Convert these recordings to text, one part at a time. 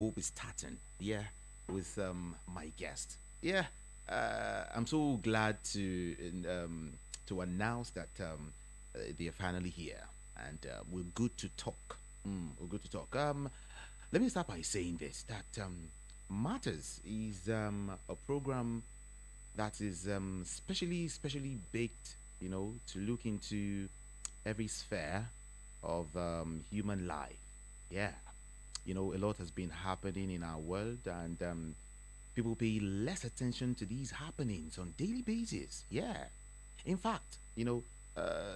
we'll be starting, yeah, with my guest. Yeah, I'm so glad to announce that they are finally here, and we're good to talk. We're good to talk. Let me start by saying this: that Matters is a program that is specially baked, to look into every sphere of human life. Yeah, a lot has been happening in our world, and people pay less attention to these happenings on daily basis. Yeah, in fact,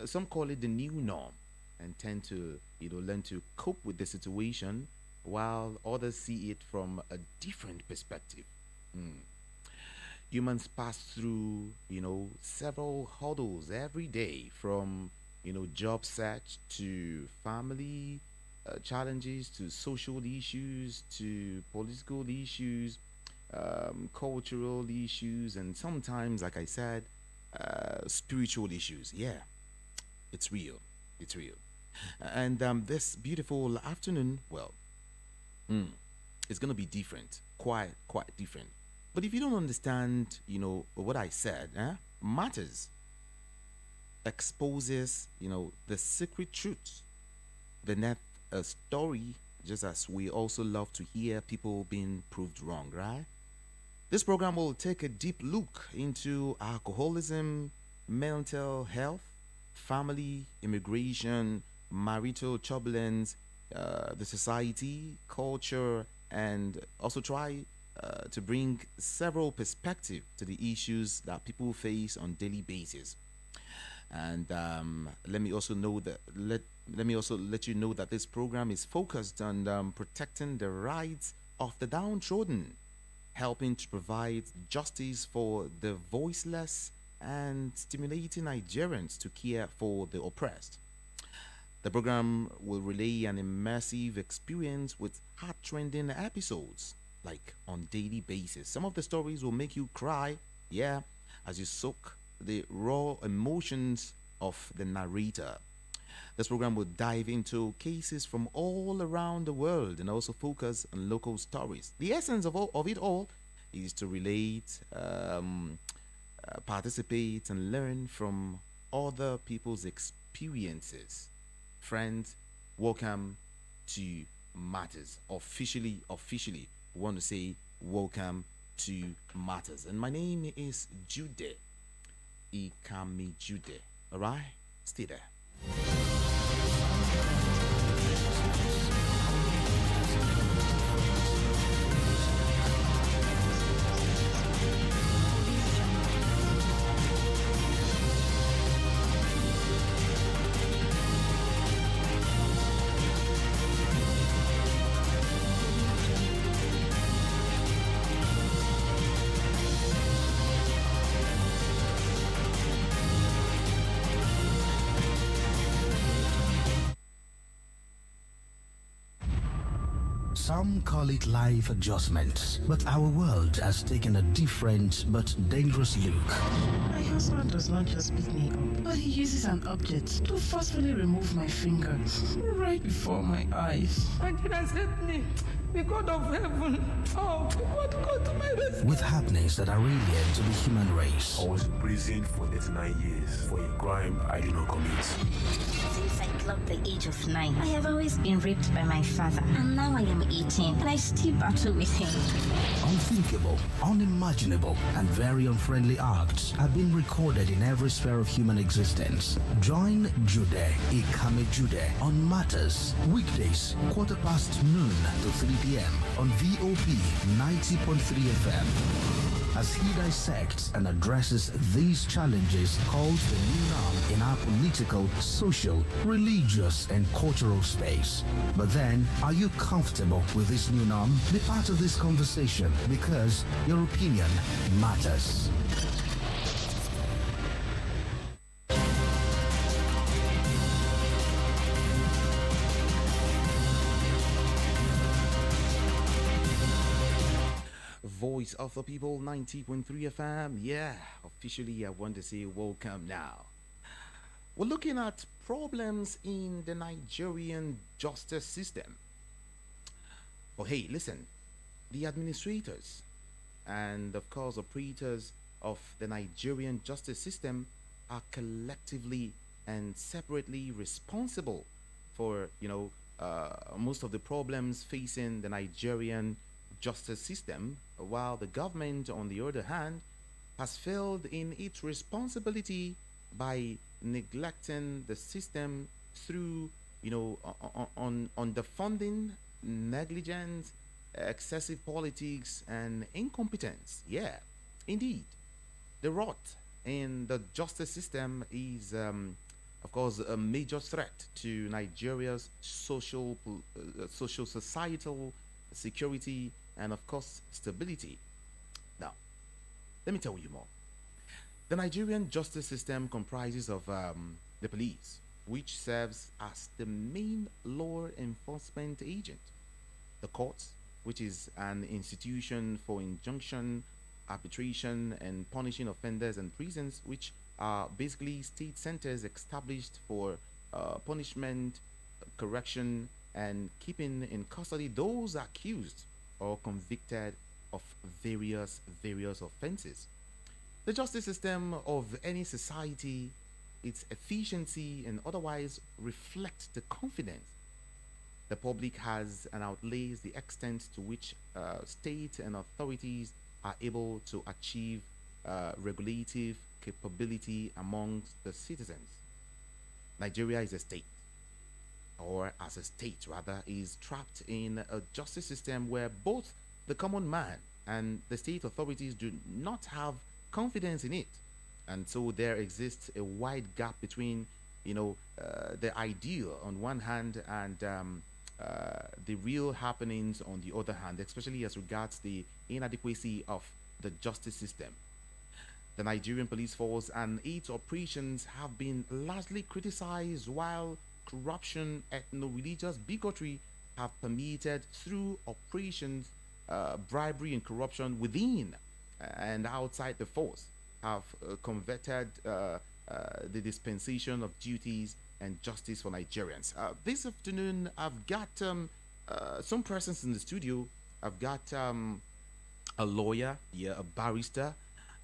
some call it the new norm, and tend to learn to cope with the situation, while others see it from a different perspective. Mm. Humans pass through several hurdles every day, from job search to family challenges, to social issues, to political issues, cultural issues, and sometimes, like I said, spiritual issues. Yeah, it's real. It's real. And this beautiful afternoon, well, mm, it's gonna be different, quite different. But if you don't understand, what I said, Matters exposes, the secret truths beneath a story, just as we also love to hear people being proved wrong, right? This program will take a deep look into alcoholism, mental health, family, immigration, marital turbulence, the society, culture, and also try to bring several perspectives to the issues that people face on daily basis. And let me also let you know that this program is focused on protecting the rights of the downtrodden, helping to provide justice for the voiceless, and stimulating Nigerians to care for the oppressed. The program will relay an immersive experience with heart-rending episodes, like on daily basis. Some of the stories will make you cry, yeah, as you soak the raw emotions of the narrator. This program will dive into cases from all around the world and also focus on local stories. The essence of it all is to relate, participate, and learn from other people's experiences. Friends, welcome to Matters. Officially, we want to say welcome to Matters. And my name is Jude. Ikami Jude. Alright? Stay there. Some call it life adjustment, but our world has taken a different but dangerous look. My husband does not just beat me up, but he uses an object to forcefully remove my finger right before my eyes. And he has helped me. The God of heaven. Oh, what God to my rescue. With happenings that are alien to the human race. I was in prison for 89 years for a crime I did not commit. Since I clocked the age of 9, I have always been raped by my father. And now I am 18, and I still battle with him. Unthinkable, unimaginable, and very unfriendly acts have been recorded in every sphere of human existence. Join Jude, Ikame Jude, on Matters, weekdays, 1:15 to 3 p.m. on VOP 90.3 FM. As he dissects and addresses these challenges called the new norm in our political, social, religious, and cultural space. But then, are you comfortable with this new norm? Be part of this conversation because your opinion matters. Voice of the People 90.3 FM. Yeah, officially, I want to say welcome now. We're looking at problems in the Nigerian justice system. But hey, listen, The administrators and, of course, operators of the Nigerian justice system are collectively and separately responsible for, most of the problems facing the Nigerian justice system, while the government, on the other hand, has failed in its responsibility by neglecting the system through, on underfunding, negligence, excessive politics, and incompetence. Yeah, indeed. The rot in the justice system is, of course, a major threat to Nigeria's social, societal security, and, of course, stability. Now, let me tell you more. The Nigerian justice system comprises of the police, which serves as the main law enforcement agent, the courts, which is an institution for injunction, arbitration, and punishing offenders, and prisons, which are basically state centers established for punishment, correction, and keeping in custody those accused or convicted of various offenses. The justice system of any society, its efficiency, and otherwise reflect the confidence the public has and outlays the extent to which state and authorities are able to achieve regulative capability amongst the citizens. Nigeria is a state, or as a state rather, is trapped in a justice system where both the common man and the state authorities do not have confidence in it. And so there exists a wide gap between, the ideal on one hand and the real happenings on the other hand, especially as regards the inadequacy of the justice system. The Nigerian police force and its operations have been largely criticized, while corruption, ethno-religious bigotry have permeated through operations. Bribery and corruption within and outside the force have converted the dispensation of duties and justice for Nigerians. This afternoon, I've got some persons in the studio. I've got a lawyer, yeah, a barrister,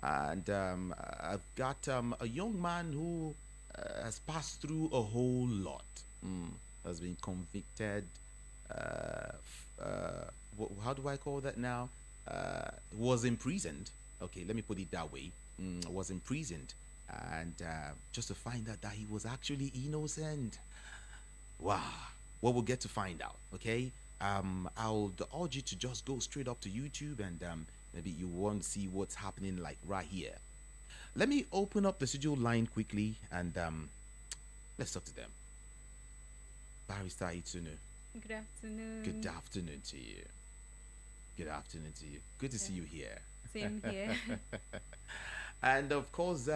and I've got a young man who has passed through a whole lot. Has been convicted. How do I call that now? Was imprisoned. Okay, let me put it that way. Was imprisoned, and just to find out that he was actually innocent. Wow. Well, we'll get to find out. Okay. I'll urge you to just go straight up to YouTube, and maybe you want to see what's happening like right here. Let me open up the studio line quickly, and let's talk to them. Barrister Itunu. Good afternoon. Good afternoon to you. Good afternoon to you. Good to see you here. Same here. And of course,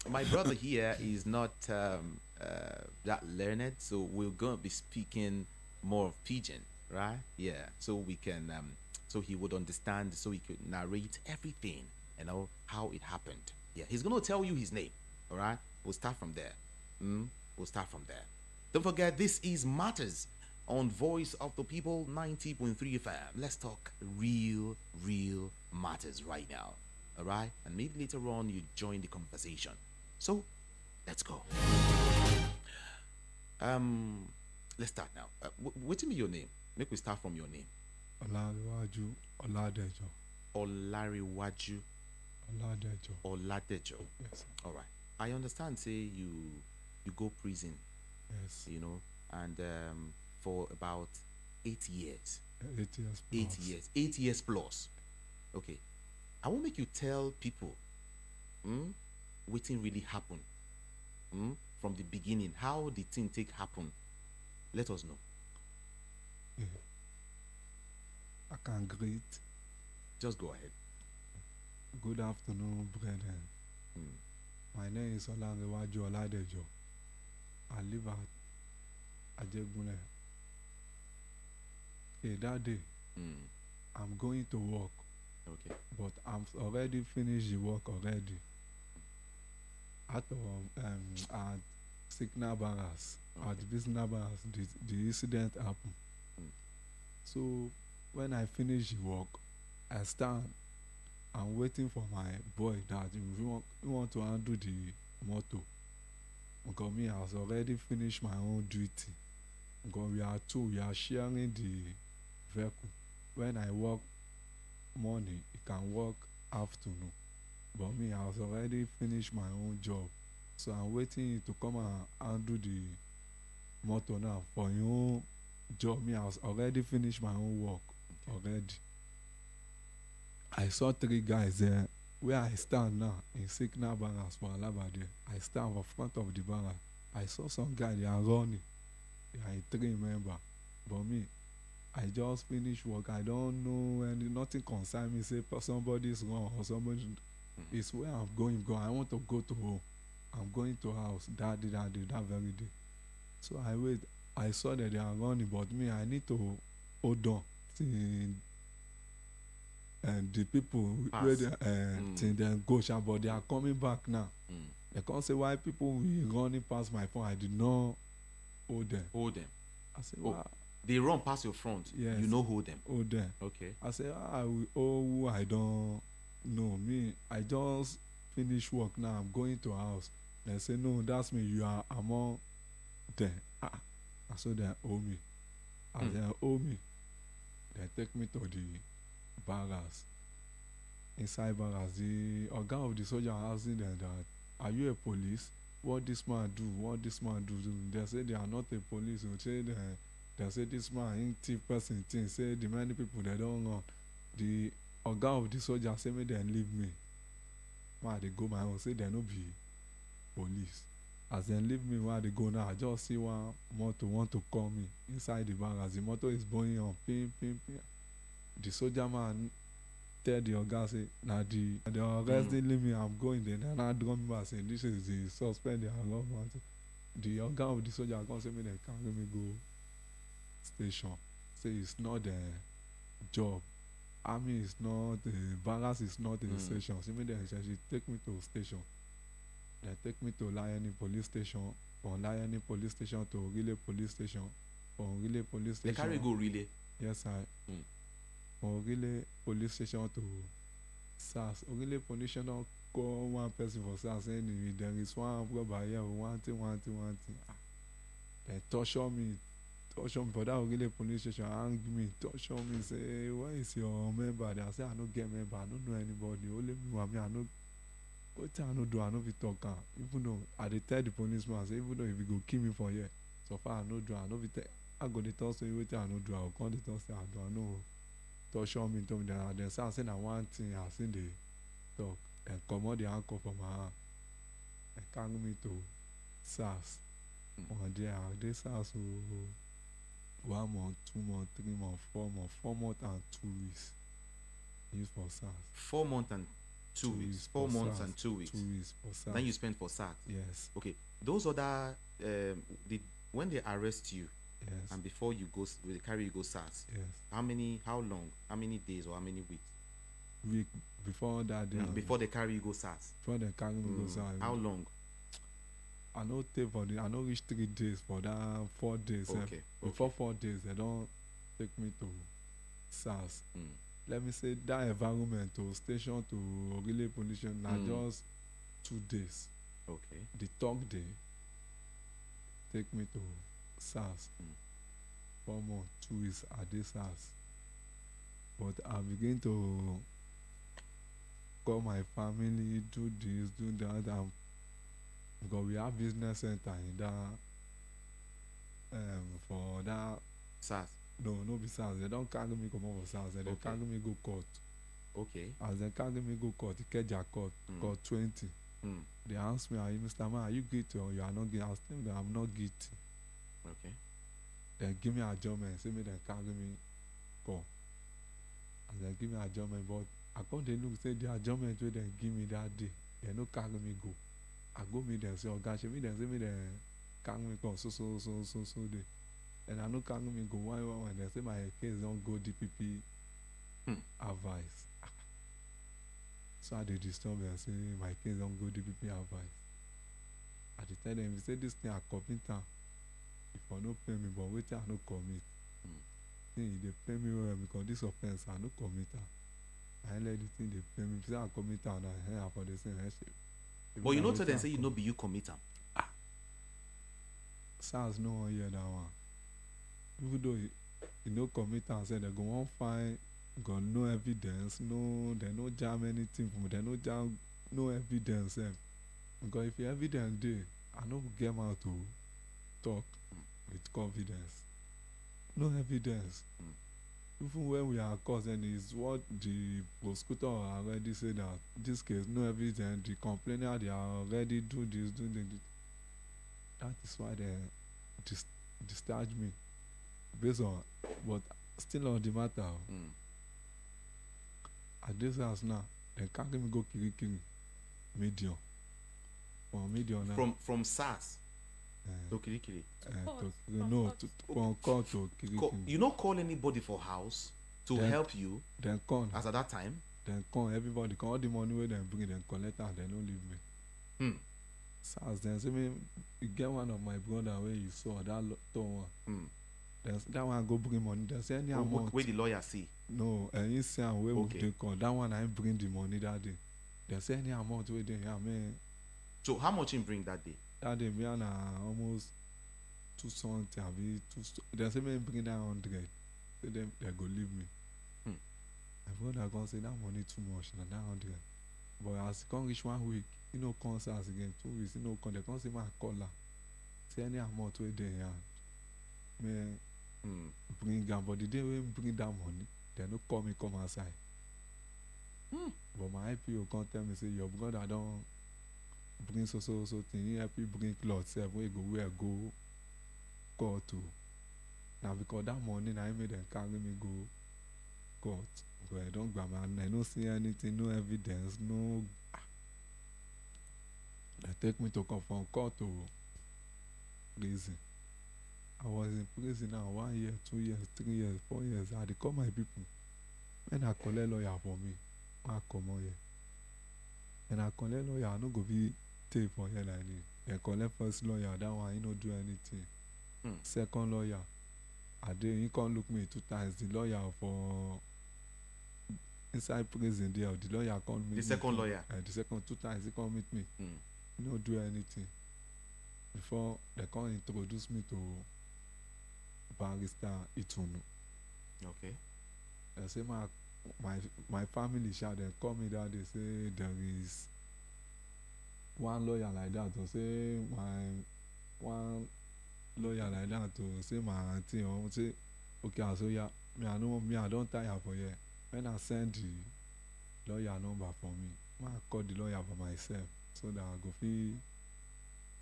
my brother here is not that learned, so we're going to be speaking more of pidgin, right? Yeah, so we can, so he would understand, so he could narrate everything, how it happened. Yeah, he's going to tell you his name, all right? We'll start from there. We'll start from there. Don't forget, this is Matters on Voice of the People 90.3 FM. Let's talk real matters right now. All right? And maybe later on you join the conversation. So, let's go. Let's start now. What will be your name? Make we start from your name. Olariwaju Oladejo. Olariwaju Oladejo. Yes. All right. I understand, say you go prison. Yes. And for about 8 years. 8 years plus. 8 years. 8 years plus. Okay. I will make you tell people what thing really happened from the beginning. How the thing take happen. Let us know. Yeah. I can greet. Just go ahead. Good afternoon, brethren. My name is Olariwaju Oladejo. I live at Ajegunle. Okay, that day, I'm going to work. Okay. But I'm already finished the work already. At Signal Barras, Okay. at Business Barras, the incident happened. So when I finished the work, I stand. I'm waiting for my boy that he want to handle the motor. Because me, I has already finished my own duty. Because we are two, we are sharing the vehicle. When I work morning, he can work afternoon. But me, I has already finished my own job. So I'm waiting to come and handle the motor now. For your own job, me, I has already finished my own work already. I saw 3 guys there where I stand now in Signal Barracks for Alaba there. I stand in front of the barracks. I saw some guy, they are running. They are a 3 member. But me, I just finished work. I don't know nothing concern me. Say somebody's wrong or somebody. It's where I'm going. I want to go to home. I'm going to house that very day. So I wait. I saw that they are running, but me, I need to hold on till and the people where they till then go sha, but they are coming back now. They can't say why people will running past my phone. I did not hold them. I say, wow. They run past your front. Yes. You know hold them. Hold them. Okay. I say, I don't know. Me, I just finish work now. I'm going to house. They say, no, that's me. You are among them. I saw they owe me. As they owe me, they take me to the barracks. Inside barracks, the oga of the soldier asking them that, are you a police? What this man do? They say they are not a police. They say this man ain't thief person thing. Say the many people they don't run. The oga of the soldier say me then leave me. Why they go my own? Say they no be police. As they leave me, where they go now, I just see one motor want to call me inside the barracks. The motor is blowing on, ping. The soldier man tell the oga say, "Now the arrest didn't leave me. I'm going there." And I drum back say, "This is the suspect. They are long man." The oga of the soldier come say me they carry me go station. Say it's not the job. Army is not the barracks is not the station. See me then she take me to station. They take me to Lion police station. From Lion police station to Relay police station. From Relay police station. They carry go Relay. Yes, I. From Relay police station to SAS. Relay police station don't call one person for SAS anyway. There is one brother here. One thing. They torture me for that Relay police station. Hang me, torture me. Say, hey, where is your member? They say, I don't get member. I don't know anybody. Only me, I know. What I no do, I no be talking. Even though I dey tell the policeman, say even though if you go kill me for here, so far I no do, I no be I go dey talk say wetin I no do, I go come dey talk say I do, I no torture me to me. Then say I say na one thing I say dey talk and comot the handcuff from my hand and carry me to SARS. One day I dey SARS 1 month, 2 months, 3 months, 4 months, 4 months and 2 weeks. Use for SARS. 4 months and 2 weeks. 4 months and 2 weeks. 2 weeks for SARS. Then you spend for SARS. Yes. Okay. Those other when they arrest you, Yes. and before you go, they carry you go SARS. Yes. How long? How many days or how many weeks? Week before that day. Before they carry you go SARS. Before they carry me go SARS. How long? I no take for I no reach 3 days for that 4 days. Okay. Before 4 days, they don't take me to SARS. Let me say that environment to station to Relay police station na just 2 days. Okay. The third day take me to SARS. 4 months, 2 weeks at this SARS. But I begin to call my family, do this, do that, and because we have business center in that for that SARS. no be SARS. They don't carry me come over SARS. They carry me go court. Okay. As they carry me go court, Ikeja court, court 20. They ask me, are you Mr. Man, are you guilty or you are not guilty? I tell them I'm not guilty. Okay. They give me adjournment, say me they carry me court. As they give me adjournment, but I come they look say the adjournment where they give me that day, they no carry me go. I go meet them say, oh gosh, me they say me they carry me come so day. And I no carry me go one they say my case don't go DPP advice. So I dey disturb them say my case don't go DPP advice. I dey tell them, if say this thing I commit am, if I no pay me, but wetin I no commit. Then they pay me well because this offense I no commit am. I let the thing they pay me. Say I commit and I hear for the same shit. But you know tell them say you know be you commit am. SARS no one hear that one. Even though you know commit and say they go on fine, got no evidence, no they no jam anything from they no jam no evidence. Because if you evidence there, I know get out to talk with confidence. No evidence. Even when we are causing is what the prosecutor already said that this case no evidence. The complainer they are already do this. That is why they discharge me based on, but still on the matter. At this house now, they can't me go kiri medium. From medium now. From SARS to Kirikiri. No, from court to kiri. You not call anybody for house to help you. Then come. As at that time. Then come everybody come all the money where they bring them collect and they don't leave me. SARS then say me you get one of my brother where you saw that one. Then that one go bring money. They say any amount. Where the lawyer see. No, and you say where they come. That one I bring the money that day. They say any amount where they have me. So how much him bring that day? That day me and almost 2 something. They say me bring that 100. So them they go leave me. My brother gonna say that money too much na that 100. But as it come reach 1 week, you know concerts again 2 weeks, you know they come say my caller. Say any amount where they have. Me bring am, but the day we bring that money, they no call me come outside. But my IPO come tell me say your brother don't bring so thing. He help you bring clothes, say where go court to. Now because that money I made them carry me go court. But I don't grab and I don't see anything, no evidence, no. They take me to come from court to prison. I was in prison now 1 year, 2 years, 3 years, 4 years. I call my people. When I collect lawyer for me, I come on here. And I collect lawyer, I no go be take for here like this. Then collect first lawyer, that one he no do anything. Second lawyer, he can't look me 2 times. The lawyer for inside prison there, the lawyer can't meet me. The second lawyer? The second 2 times he can't meet me. He no do anything. Before they can't introduce me to Barrister Itunu. Okay. They say my family shall then call me that they say there is one lawyer like that to say one lawyer like that to say my auntie or say okay so yeah I don't tire for here. When I send the lawyer number for me, I call the lawyer for myself so that I go feel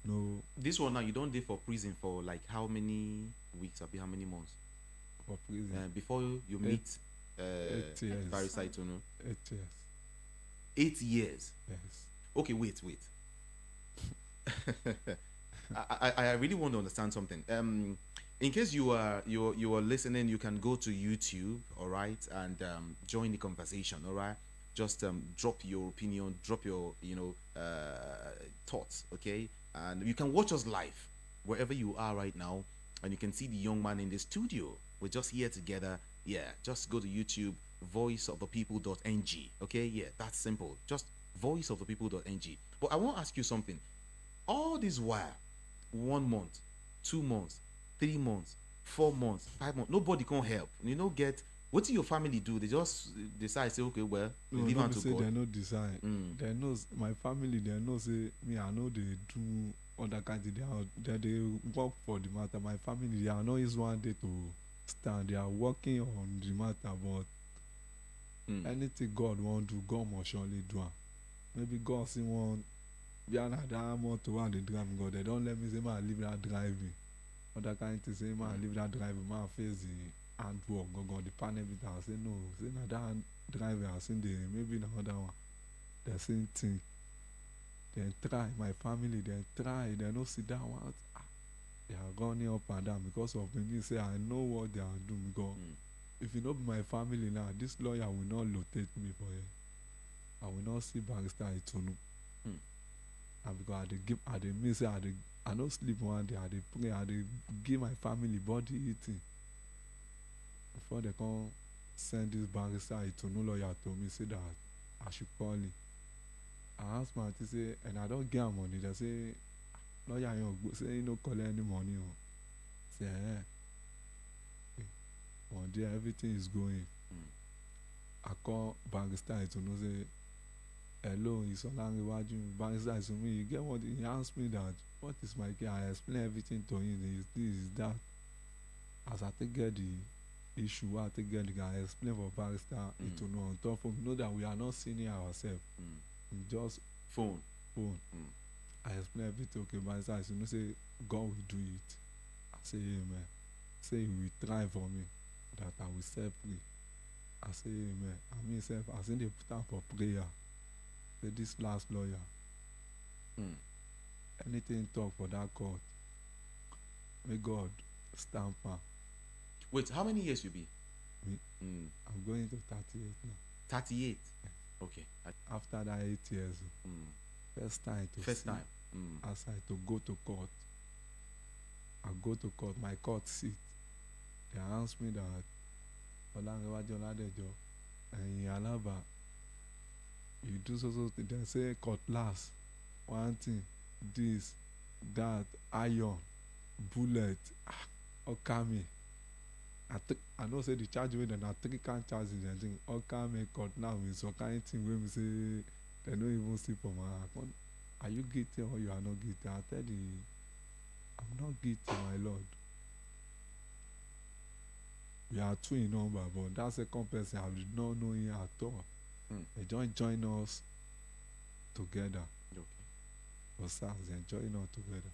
no. This one now you don't live for prison for like how many weeks or how many months? For prison. Before you meet 8 years. Barrister Itunu. 8 years. 8 years. Yes. Okay, wait. I really want to understand something. In case you are listening, you can go to YouTube, all right, and join the conversation, all right. Just drop your opinion, drop your thoughts, okay, and you can watch us live wherever you are right now, and you can see the young man in the studio. We're just here together. Yeah, just go to YouTube, voiceofthepeople.ng. Okay, yeah, that's simple. Just voiceofthepeople.ng. But I want to ask you something. All this while, 1 month, 2 months, 3 months, 4 months, 5 months, nobody can help. You know, what do your family do? They just decide, say, okay, well, leave on to say God. They no decide. They know my family. They know say me. I know they do other kinds. They work for the matter. My family. They are not is one day to stand. They are working on the matter. But anything God want to do, God must surely do. Maybe God see one. Be another amount to one the drive. God, they don't let me say man leave that driving. Other kind to say man leave that driving. Man face the handwork. Go the pan everything. I say no. Say na that driver. I say maybe another one. The same thing. They try. My family. They try. They don't sit down. They are running up and down because of me. Say I know what they are doing. Because if you know my family now, this lawyer will not locate me for it. I will not see Barrister Itunu. And because I don't sleep one day, I pray, I give my family body eating. Before they come send this barrister Itunu lawyer to me, say that I should call him. I ask my aunty, say, and I don't get money. They say, lawyer, you say, you no collect any money. Oh. Say, one day everything is going. I call barrister Itunu, say, hello, it's Olanrewaju. Barrister Itunu, you get what? He asked me that, what is my case? I explain everything to him. This is that. As I take get the issue, I take get the guy, I explain for barrister Itunu on top of know that we are not seeing ourselves. Just Phone. I explain everything. Okay, barrister Itunu say God will do it. I say amen. Say he will try for me that I will set free. I say amen. I mean self, I say they put out for prayer. Say this last lawyer. Anything talk for that court. May God stamp her. Wait, how many years you be? Me? I'm going to 38 now. 38. Okay. After that 8 years, first time to First see time. outside to go to court. I go to court, my court seat. They ask me that Olanrewaju Oladejo and in Alaba, you do so thing. They say cutlass, one thing, this, that, iron, bullet, okami. I know say the charge wey dem na 3 count charges dem think okami cut now with some kind thing wey me say dem no even see for my account. Are you guilty or you are not guilty? I tell I'm not guilty, my lord. We are 2 in number, but that second person I did not know him at all. They join us together. Okay. For SARS, they join us together.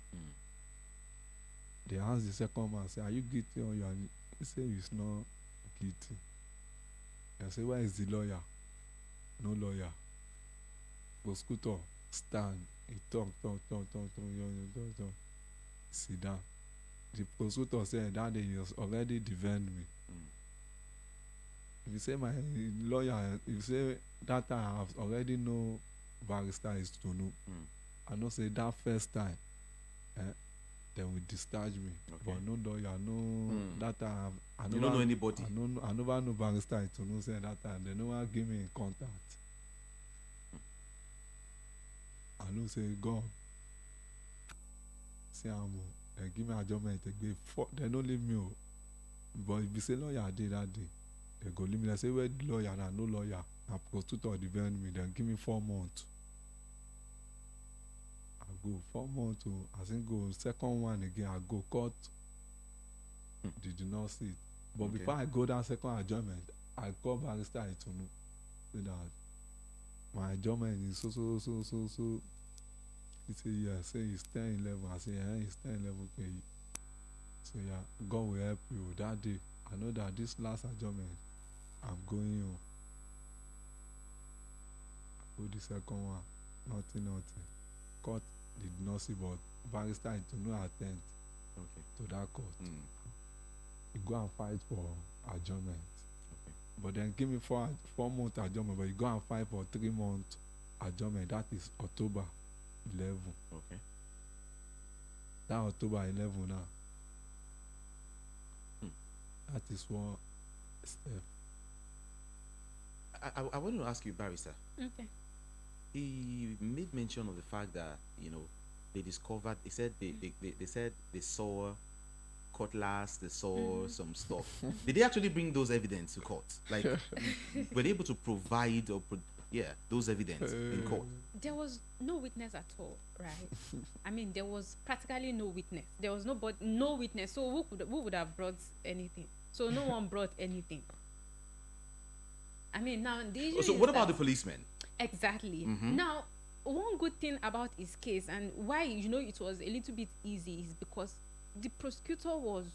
They ask the second man, say, are you guilty or you are? He say he's not guilty. I say, where is the lawyer? No lawyer. Prosecutor stand. He talk. Sit down. The prosecutor said that day he has already defend me. If you say my lawyer, if you say that time I have already know barrister is to know. I know say that first time, they will discharge me. Okay. But no lawyer, no that time I You don't know anybody. I never know barrister to know say that time. They never give me contact. I know say God. Say they give me adjournment. They don't leave me. But if you say lawyer I did that day, they go leave me. They say where the lawyer and no lawyer. And prosecutor defend me. Then give me 4 months. I go 4 months. I think go second one again. I go court. They do not see it. But Okay. before I go that second adjournment, I call barrister Itunu. Say that my adjournment is so. He say yeah. Say it's 10-11. I say yeah, it's 10-11. Okay. So yeah, God will help you. That day, I know that this last adjournment, I'm going home. I go the second one, nothing. Court did not see, but barrister Itunu attend Okay. to that court. You go and fight for adjournment. Okay. But then give me 4 month adjournment, but you go and fight for 3 month adjournment. That is October 11. Okay. That October 11 now. That is one step. I want to ask you, barrister. Okay. He made mention of the fact that they discovered. They said they said they saw cutlass. They saw some stuff. Did they actually bring those evidence to court? Like, were they able to provide those evidence in court? There was no witness at all, right? I mean, there was practically no witness. There was no witness. So who would have brought anything? So no one brought anything. I mean, now the issue So is what about that- the policemen? Exactly. Now, one good thing about his case and why it was a little bit easy is because the prosecutor was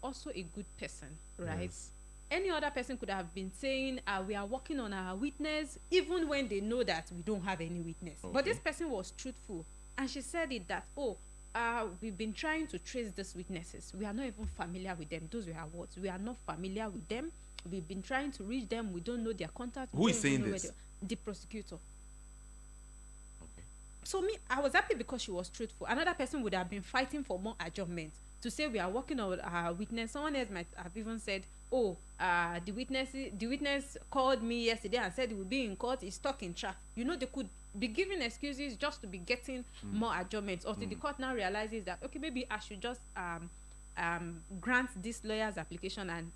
also a good person, right? Yes. Any other person could have been saying we are working on our witness even when they know that we don't have any witness. But this person was truthful, and she said it that we've been trying to trace these witnesses. We are not even familiar with them. Those were her words. We are not familiar with them. We've been trying to reach them. We don't know their contact. Who is saying this? The prosecutor. Okay. So I was happy because she was truthful. Another person would have been fighting for more adjournment. to say we are working on our witness. Someone else might have even said, oh, the witness called me yesterday and said he will be in court, he's stuck in traffic. You know, they could be giving excuses just to be getting more adjournments, until the court now realizes that, okay, maybe I should just grant this lawyer's application and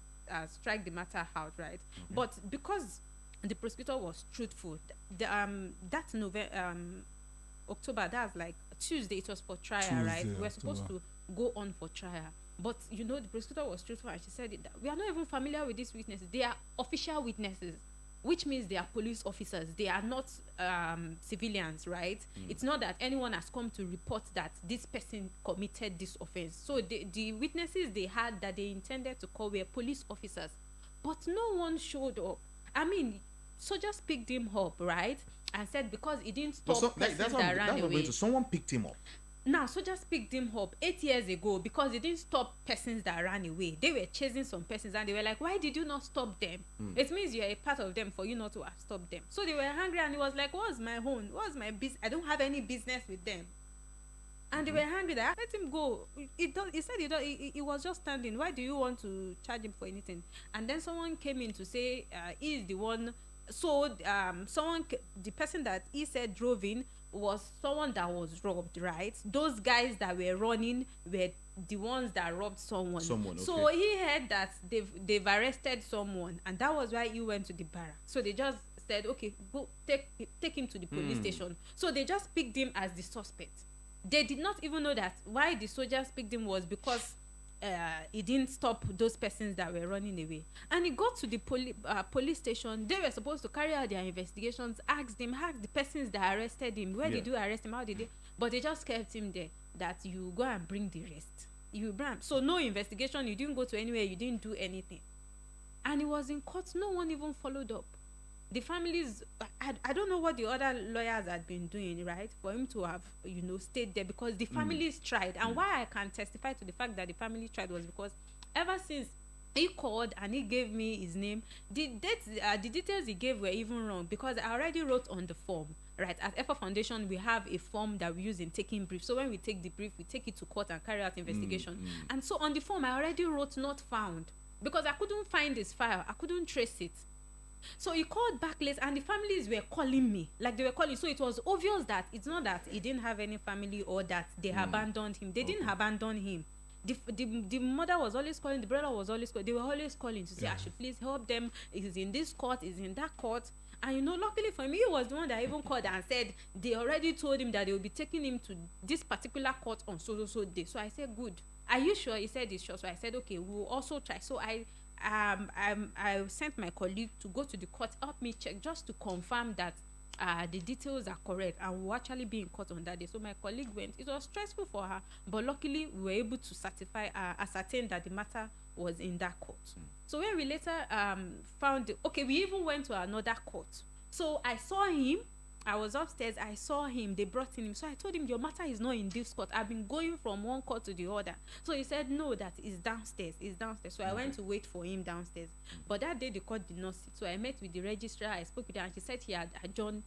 strike the matter out, right? But because the prosecutor was truthful, that October, that's like Tuesday, it was for trial, Tuesday, right? We were supposed October. to go on for trial. But you know, the prosecutor was truthful, and she said it, that we are not even familiar with these witnesses. They are official witnesses, which means they are police officers. They are not civilians, right? It's not that anyone has come to report that this person committed this offense. So the witnesses they had that they intended to call were police officers, but no one showed up. I mean, soldiers picked him up, right, and said because he didn't stop persons that ran away. Someone picked him up. Now, soldiers picked him up 8 years ago because they didn't stop persons that ran away. They were chasing some persons and they were like, why did you not stop them? It means you're a part of them for you not to have stopped them. So they were angry, and he was like, what's my own? What's my business? I don't have any business with them. And they were angry that let him go. He said he was just standing. Why do you want to charge him for anything? And then someone came in to say he is the one. So the person that he said drove in was someone that was robbed, right? Those guys that were running were the ones that robbed someone. Okay. So he heard that they've arrested someone, and that was why he went to the barrack. So they just said, okay, go take him to the police station. So they just picked him as the suspect. They did not even know that why the soldiers picked him was because he didn't stop those persons that were running away. And he got to the police station. They were supposed to carry out their investigations, ask the persons that arrested him, where did you arrest him, how did they? But they just kept him there, that you go and bring the rest. You bring. So no investigation, you didn't go to anywhere, you didn't do anything. And he was in court, no one even followed up. The families, I don't know what the other lawyers had been doing, right, for him to have, stayed there, because the families tried. And why I can testify to the fact that the family tried was because ever since he called and he gave me his name, the details he gave were even wrong, because I already wrote on the form, right? At EFA Foundation, we have a form that we use in taking briefs. So when we take the brief, we take it to court and carry out investigation. And so on the form, I already wrote not found, because I couldn't find his file. I couldn't trace it. So he called back late, and the families were calling me, like they were calling. So it was obvious that it's not that he didn't have any family or that they abandoned him. They didn't abandon him. The mother was always calling, the brother was always calling. They were always calling to say, I should please help them. He's in this court, he's in that court. And luckily for me, he was the one that even called and said they already told him that they will be taking him to this particular court on so day. So I said, good. Are you sure? He said he's sure. So I said, okay, we'll also try. So I sent my colleague to go to the court, help me check, just to confirm that the details are correct and will actually be in court on that day. So my colleague went. It was stressful for her, but luckily we were able to ascertain that the matter was in that court. So when we later we even went to another court. So I saw him. I was upstairs, I saw him, they brought in him. So I told him, your matter is not in this court. I've been going from one court to the other. So he said, no, that is downstairs. So I went to wait for him downstairs. But that day the court did not sit. So I met with the registrar, I spoke with her, and she said he had adjourned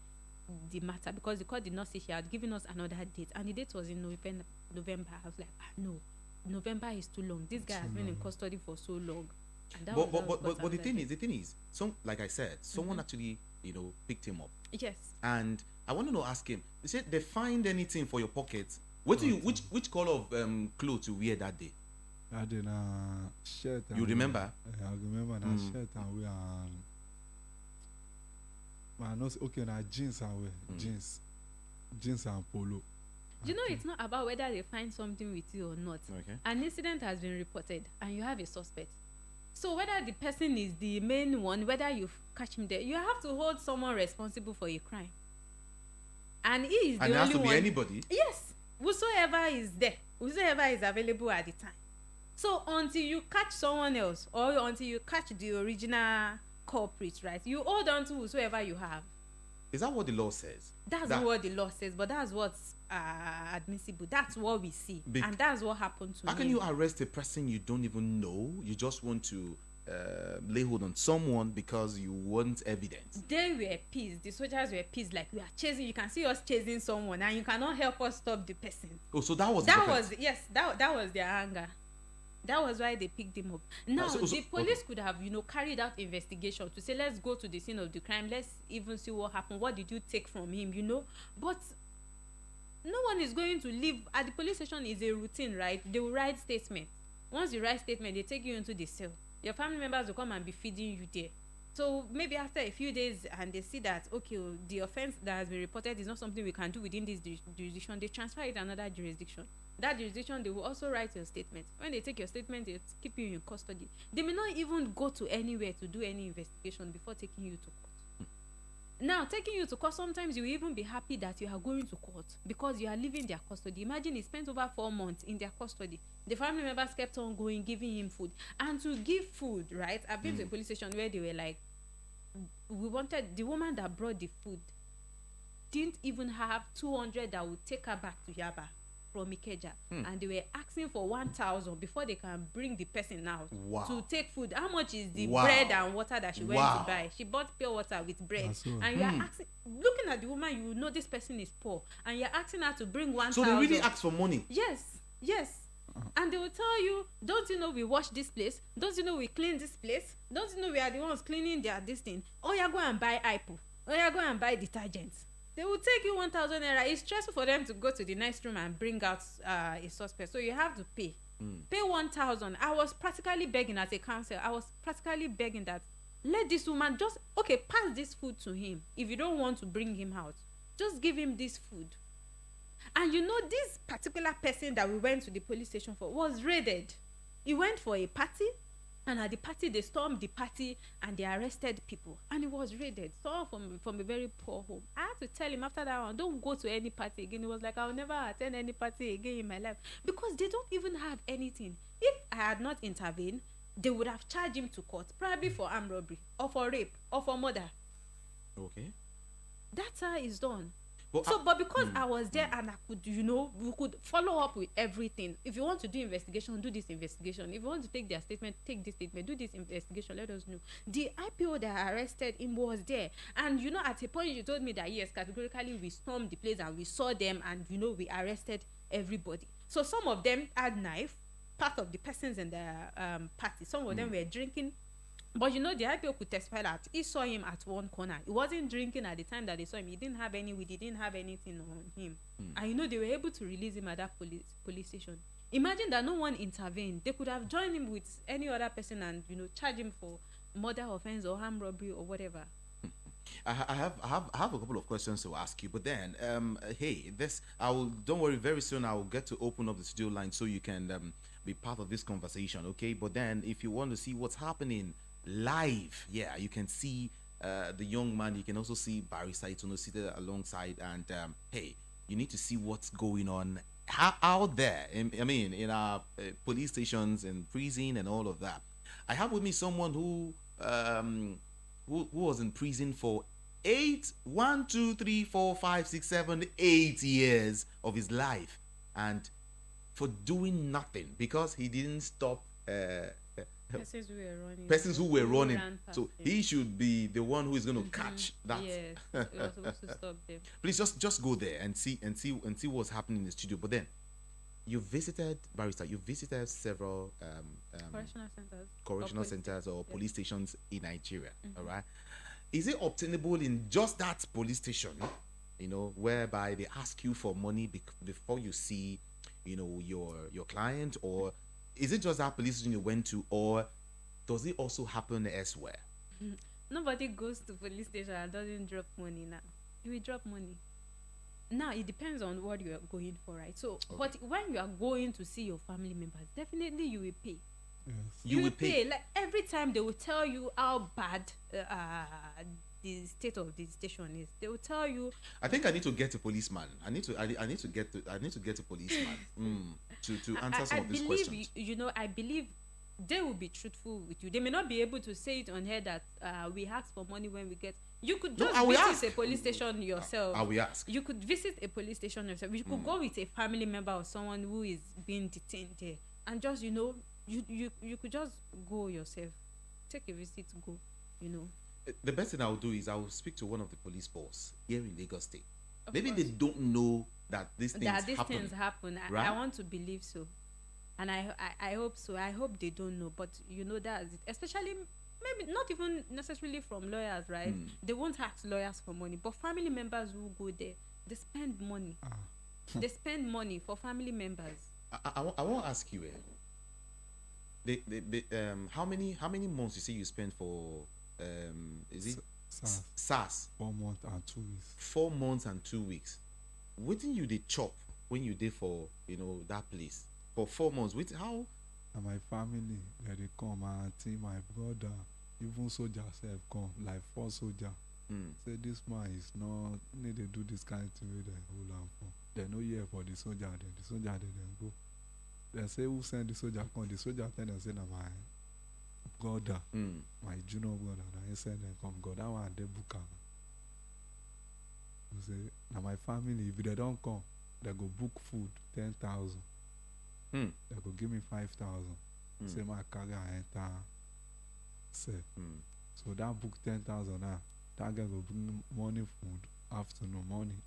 the matter because the court did not sit. She had given us another date, and the date was in November. I was like, no, November is too long. This guy has been in custody for so long. And But the thing is, like I said, someone actually, picked him up. Yes. And I want to ask him. They said they find anything for your pockets. Which color of clothes you wear that day? I did a shirt. You remember? I remember that shirt and wear. Jeans and wear jeans and polo. It's not about whether they find something with you or not. Okay. An incident has been reported and you have a suspect. So whether the person is the main one, whether you catch him there, you have to hold someone responsible for a crime. And he is the only one. And it has to be anybody? Yes. Whosoever is there, whosoever is available at the time. So until you catch someone else, or until you catch the original culprit, right, you hold on to whosoever you have. Is that what the law says? That's what the law says, but that's what's admissible. That's what we see. And that's what happened to me. How can you arrest a person you don't even know? You just want to lay hold on someone because you want evidence. They were pissed. The soldiers were pissed. Like, we are chasing. You can see us chasing someone and you cannot help us stop the person. Oh, so that was yes, that was their anger. That was why they picked him up. Now, so- the police okay. could have, carried out investigation to say, let's go to the scene of the crime. Let's even see what happened. What did you take from him, But no one is going to leave. At the police station is a routine, right? They will write statement. Once you write statement, they take you into the cell. Your family members will come and be feeding you there. So maybe after a few days and they see that, okay, the offense that has been reported is not something we can do within this jurisdiction, they transfer it to another jurisdiction. That jurisdiction, they will also write your statement. When they take your statement, they keep you in custody. They may not even go to anywhere to do any investigation before taking you to court. Now, taking you to court, sometimes you will even be happy that you are going to court because you are leaving their custody. Imagine he spent over 4 months in their custody. The family members kept on going, giving him food. And to give food, right? I've been to a police station where they were like, we wanted, the woman that brought the food didn't even have 200 that would take her back to Yaba from Ikeja. And they were asking for 1,000 before they can bring the person out to take food. How much is the bread and water that she went to buy? She bought pure water with bread. And you are asking, looking at the woman, you know this person is poor, and you're asking her to bring 1,000. So they really ask for money. Yes. And they will tell you, don't you know we wash this place? Don't you know we clean this place? Don't you know we are the ones cleaning this thing? Oh, yeah, go and buy IPO. Oh, yeah, go and buy detergents. They will take you 1,000 naira. It's stressful for them to go to the next room and bring out a suspect. So you have to pay. Pay 1,000. I was practically begging as a counsel. I was practically begging that, let this woman just, pass this food to him. If you don't want to bring him out, just give him this food. And this particular person that we went to the police station for was raided. He went for a party, and at the party, they stormed the party and they arrested people. And he was raided. Someone from a very poor home. I had to tell him after that one, don't go to any party again. He was like, I'll never attend any party again in my life. Because they don't even have anything. If I had not intervened, they would have charged him to court, probably for armed robbery, or for rape, or for murder. Okay. That's how it's done. But But because I was there and I could, we could follow up with everything. If you want to do investigation, do this investigation. If you want to take their statement, take this statement, do this investigation, let us know. The IPO that arrested him was there. And, at a point you told me that, yes, categorically we stormed the place and we saw them and, we arrested everybody. So some of them had knife, part of the persons in the party. Some of them were drinking. But the IPO could testify that he saw him at one corner. He wasn't drinking at the time that they saw him. He didn't have any weed. He didn't have anything on him. And they were able to release him at that police station. Imagine that no one intervened. They could have joined him with any other person and charge him for murder offense or armed robbery or whatever. I have a couple of questions to ask you, but then don't worry, very soon I will get to open up the studio line so you can be part of this conversation, okay? But then if you want to see what's happening live, you can see the young man. You can also see Barrister Ituno seated alongside, and you need to see what's going on out there. In our police stations and prison and all of that. I have with me someone who was in prison for 8 years of his life, and for doing nothing because he didn't stop persons who were running. So he should be the one who is going to catch that. Yes, we were supposed to stop them. Please just go there and see what's happening in the studio. But then you visited several correctional centers or police stations in Nigeria. All right, is it obtainable in just that police station, whereby they ask you for money before you see your client, or is it just that police station you went to, or does it also happen elsewhere? Nobody goes to police station and doesn't drop money now. You will drop money. Now, it depends on what you are going for, right? So, but when you are going to see your family members, definitely you will pay. Yes. You will pay. Like every time they will tell you how bad the state of the station is. They will tell you. I think I need to get a policeman. I need to get a policeman to answer some of these questions. I believe they will be truthful with you. They may not be able to say it on here that we ask for money when we get. You could just visit a police station yourself. I will ask. You could visit a police station yourself. You could go with a family member or someone who is being detained there, and just you could just go yourself, take a visit, go. The best thing I will do is I will speak to one of the police force here in Lagos State. Of Maybe course. they don't know that these things happen. Things happen. Right? I want to believe so. And I hope so. I hope they don't know, but you know that's it. Especially maybe not even necessarily from lawyers, right? They won't ask lawyers for money, but family members who go there, they spend money. They spend money for family members. I want to ask you, how many months you say you spent for is it SARS. SARS? 4 months and 2 weeks. 4 months and 2 weeks. What did you did chop when you did for that place for 4 months? With how? And my family, where they come, my auntie, my brother, even soldiers have come, like 4 soldiers. Say this man is not need to do this kind of thing with the whole am for. They no hear for the soldier, then the soldier then go. They say who send the soldier come, the soldier tell them say na my brother, my junior brother, na he send them come. God, that one they book am. You say na my family, if they don't come, they go book food 10,000. They go give me 5,000. Say my carry and enter. Say. So that book 10,000 now. That guy go bring morning food, afternoon morning.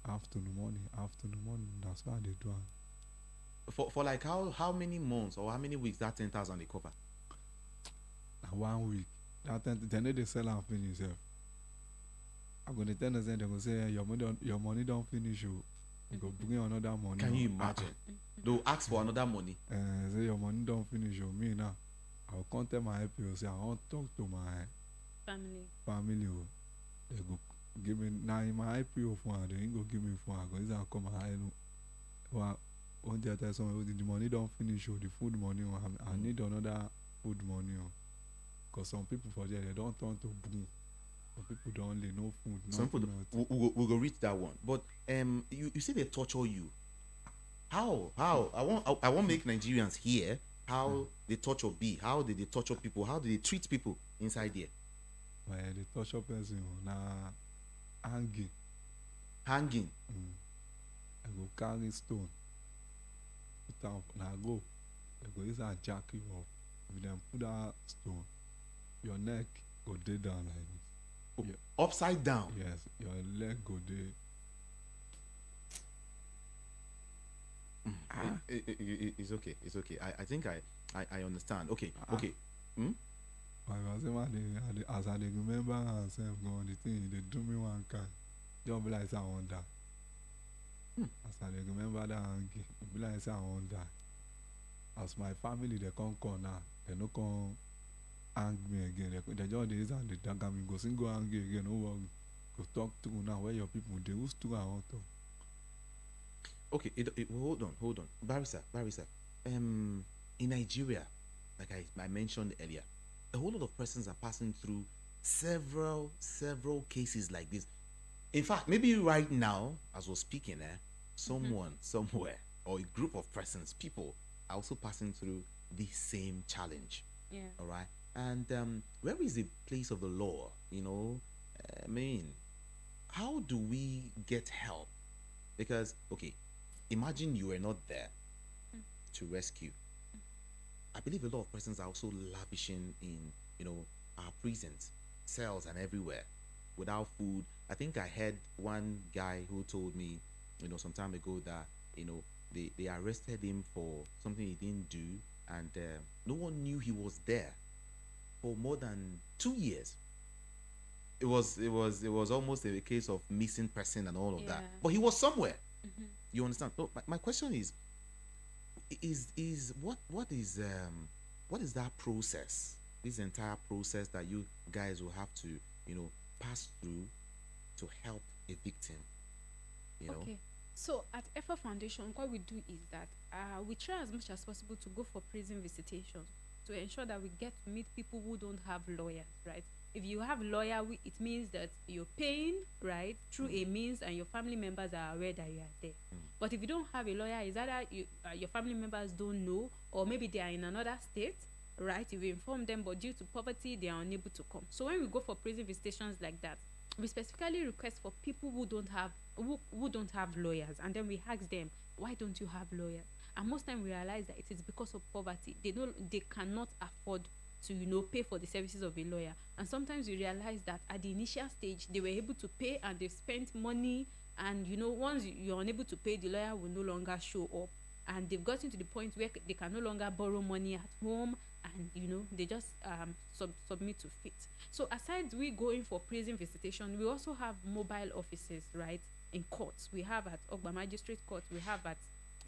That's why they do it. For like how many months or how many weeks that 10,000 they cover? Now 1 week. That 10, then they sell and finish. I'm gonna tell them, they go say your money don't finish. You go bring another money. Can you imagine? They'll ask for another money. Say your money don't finish. You me now. I'll contact my IPO. Say I want to talk to my family. They go give me now in my IPO phone. They ain't go give me phone. I go is come and well, one day I tell someone the money don't finish. The food money. I need another food money. Cause some people for there they don't turn to boom. Some people don't only no food. Some people we'll go reach that one. But you say they torture you. How? I want make Nigerians hear how they torture be. How did they torture people? How do they treat people inside there? Well, the torture person na hanging. Hanging. I go carry stone. Put down na go. I go use a jack you up. If them put that stone, your neck go dey down like this. Upside down. Yes, your leg go dey. It's okay. It's okay. I think I understand. Okay. Okay. As I remember myself going, the thing they do me one kind. Don't be like say I won't die. As I remember that hanging, be like say I won't die. As my family they come now, they no come hang me again. They just dey and they dagger me. Go sing go hang again. No worry. Go talk to now where your people they who's to I want to. Okay, hold on. Barrister. In Nigeria, like I mentioned earlier, a whole lot of persons are passing through several cases like this. In fact, maybe right now, as we're speaking, someone somewhere or a group of persons, people are also passing through the same challenge. Yeah. All right. And where is the place of the law? I mean, how do we get help? Because okay, imagine you were not there to rescue. I believe a lot of persons are also lavishing in, our prisons, cells, and everywhere without food. I think I heard one guy who told me, some time ago that, they arrested him for something he didn't do, and no one knew he was there for more than 2 years. It was almost a case of missing person and all of that. But he was somewhere. You understand? So my question is what is that process, this entire process that you guys will have to pass through to help a victim? Okay. So at EFA Foundation, what we do is that we try as much as possible to go for prison visitations to ensure that we get to meet people who don't have lawyers, right? If you have a lawyer, it means that you're paying, right, through a means, and your family members are aware that you are there. But if you don't have a lawyer, it's either your family members don't know, or maybe they are in another state, right? If you inform them, but due to poverty, they are unable to come. So when we go for prison visitations like that, we specifically request for people who don't have lawyers, and then we ask them, why don't you have lawyers? And most time we realize that it is because of poverty. They cannot afford to pay for the services of a lawyer. And sometimes you realize that at the initial stage they were able to pay, and they've spent money, and once you're unable to pay, the lawyer will no longer show up. and they've gotten to the point where they can no longer borrow money at home, and they just submit to fit. So aside we going for prison visitation, we also have mobile offices, right, in courts. We have at Ogba Magistrate Court, we have at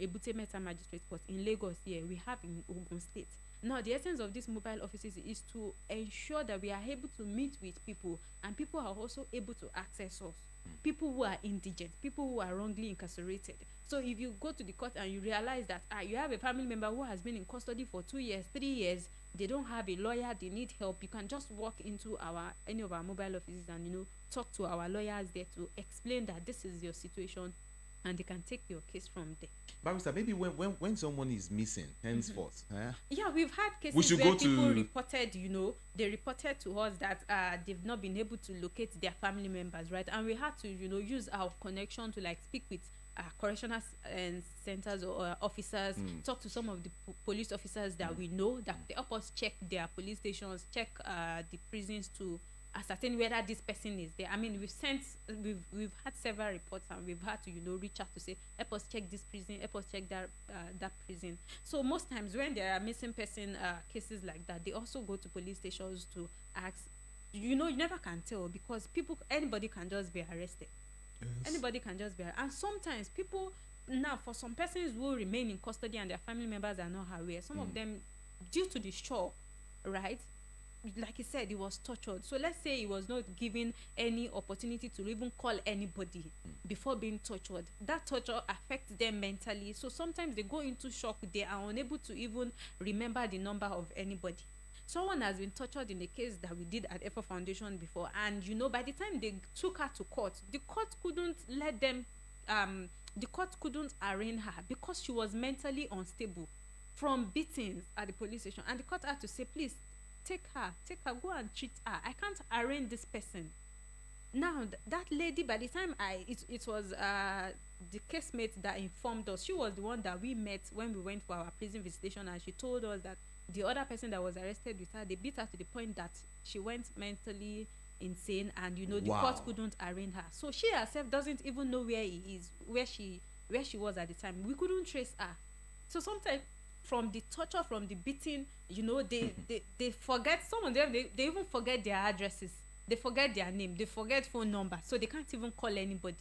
Ebute Meta Magistrate Court in Lagos here, we have in Ogun State. Now, the essence of these mobile offices is to ensure that we are able to meet with people, and people are also able to access us. People who are indigent, people who are wrongly incarcerated. So if you go to the court and you realize that you have a family member who has been in custody for 2 years, 3 years, they don't have a lawyer, they need help, you can just walk into any of our mobile offices and talk to our lawyers there to explain that this is your situation, and they can take your case from there. Barrister, maybe when someone is missing, henceforth, yeah, we've had cases we should where go people to reported, they reported to us that they've not been able to locate their family members, right? And we had to, use our connection to like speak with correctional centers or officers, talk to some of the police officers that we know, that they help us check their police stations, check the prisons to ascertain whether this person is there. I mean, we've had several reports, and we've had to reach out to say, help us check this prison, help us check that prison. So most times when there are missing person cases like that, they also go to police stations to ask. You never can tell, because anybody can just be arrested. Yes. Anybody can just be, and sometimes people, now for some persons who remain in custody and their family members are not aware, some of them, due to the shock, right, like he said, he was tortured. So let's say he was not given any opportunity to even call anybody before being tortured. That torture affects them mentally. So sometimes they go into shock. They are unable to even remember the number of anybody. Someone has been tortured in a case that we did at EFO Foundation before, and by the time they took her to court, the court couldn't let them. The court couldn't arraign her because she was mentally unstable from beatings at the police station, and the court had to say, please, take her, go and treat her. I can't arraign this person. Now that lady, by the time it was the casemate that informed us. She was the one that we met when we went for our prison visitation, and she told us that the other person that was arrested with her, they beat her to the point that she went mentally insane, and the court couldn't arraign her. So she herself doesn't even know where he is, where she was at the time. We couldn't trace her. So sometimes from the torture, from the beating, they forget. Some of them, they even forget their addresses, they forget their name, they forget phone number, so they can't even call anybody.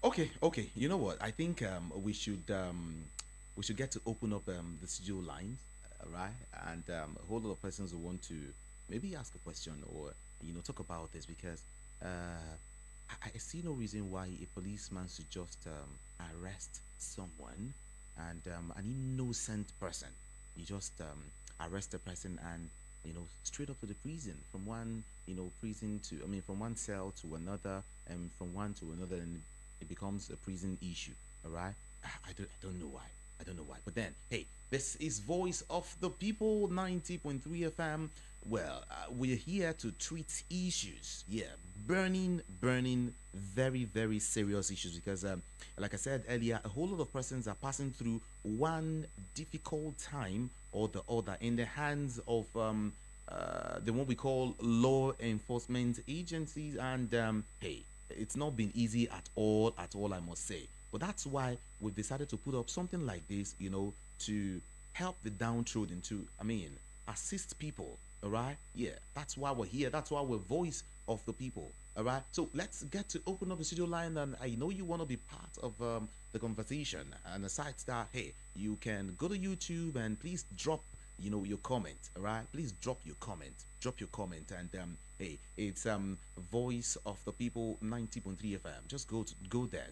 Okay, you know what, I think we should get to open up the studio lines, right? And a whole lot of persons who want to maybe ask a question or talk about this, because I see no reason why a policeman should just arrest someone, and an innocent person. You just arrest a person and straight up to the prison, from one prison to, from one cell to another, and from one to another, and it becomes a prison issue. All right, I don't know why. I don't know why. But then, hey, this is Voice of the People, 90.3 FM. Well, we're here to treat issues. Yeah, burning, very, very serious issues. Because, like I said earlier, a whole lot of persons are passing through one difficult time or the other in the hands of the what we call law enforcement agencies. And, hey, it's not been easy at all, I must say. But that's why we've decided to put up something like this, to help the downtrodden, to, assist people, all right? Yeah, that's why we're here. That's why we're Voice of the People, all right? So let's get to open up the studio line, and I know you want to be part of the conversation. And aside that, hey, you can go to YouTube and please drop, your comment, all right? Please drop your comment, and hey, it's Voice of the People 90.3 FM. Just go there,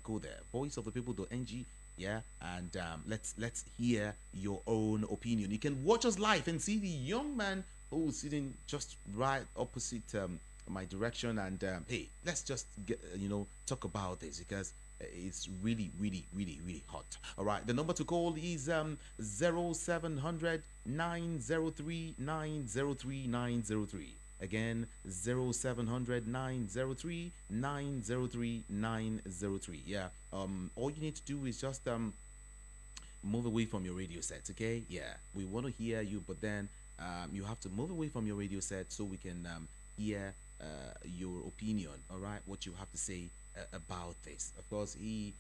voiceofthepeople.ng. Yeah, and let's hear your own opinion. You can watch us live and see the young man who's sitting just right opposite my direction, and hey, let's just get talk about this, because it's really hot. All right, the number to call is 0700 903 903 903. Again, 0700 903 903 903. Yeah. All you need to do is just move away from your radio set, okay? Yeah. We want to hear you, but then you have to move away from your radio set so we can hear your opinion, all right? What you have to say about this. Of course, he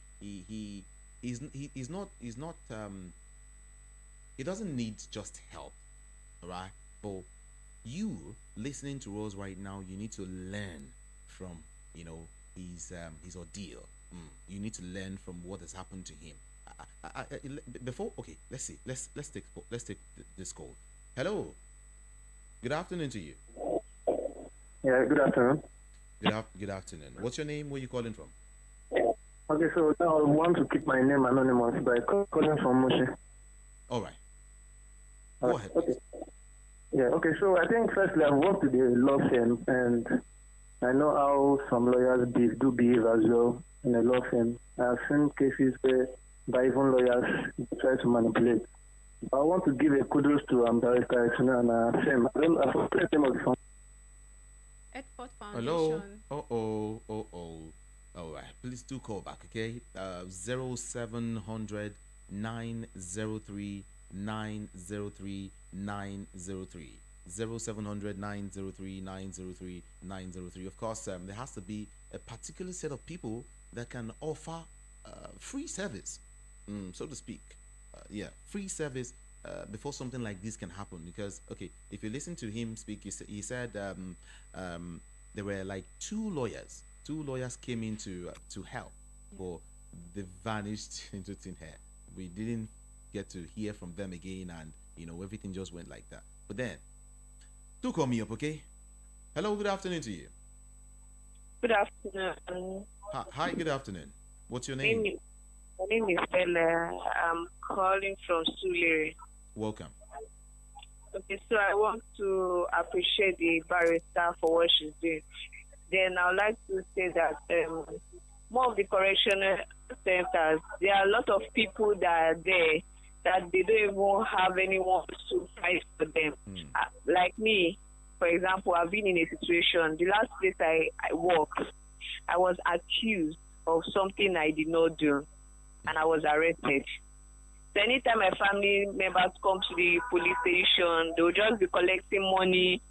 he doesn't need just help, all right? But you listening to us right now, you need to learn from, you know, his ordeal. You need to learn from what has happened to him. Before, okay, let's take this call. Hello, good afternoon to you. Yeah, good afternoon. Good afternoon. What's your name? Where you calling from? Okay, so now I want to keep my name anonymous by calling from Moshe. All right. Go ahead, Okay. please. Yeah, okay, so I think firstly I've worked with the law firm and I know how some lawyers do behave as well in a law firm. I've seen cases where by even lawyers try to manipulate. I want to give a kudos to Barrister Etuna and Sam. I forget the name of the firm. Edford Hello. Foundation. Oh. All right. Please do call back, okay? 0700 903 903 903. 0700 903 903 903. Of course, there has to be a particular set of people that can offer free service, so to speak. Free service before something like this can happen. Because, okay, if you listen to him speak, he said there were like two lawyers. Two lawyers came in to help, but they vanished into thin air. We didn't get to hear from them again, and everything just went like that. But then, do call me up, okay? Hello, good afternoon to you. Good afternoon. Hi, good afternoon. What's your My name? name is Bella. I'm calling from Sulere. Welcome. Okay, so I want to appreciate the barrister for what she's doing. Then I would like to say that more of the correctional centers, there are a lot of people that are there that they don't even have anyone to fight for them. Like me, for example, I've been in a situation. The last place I worked, I was accused of something I did not do, and I was arrested. So anytime my family members come to the police station, they will just be collecting money,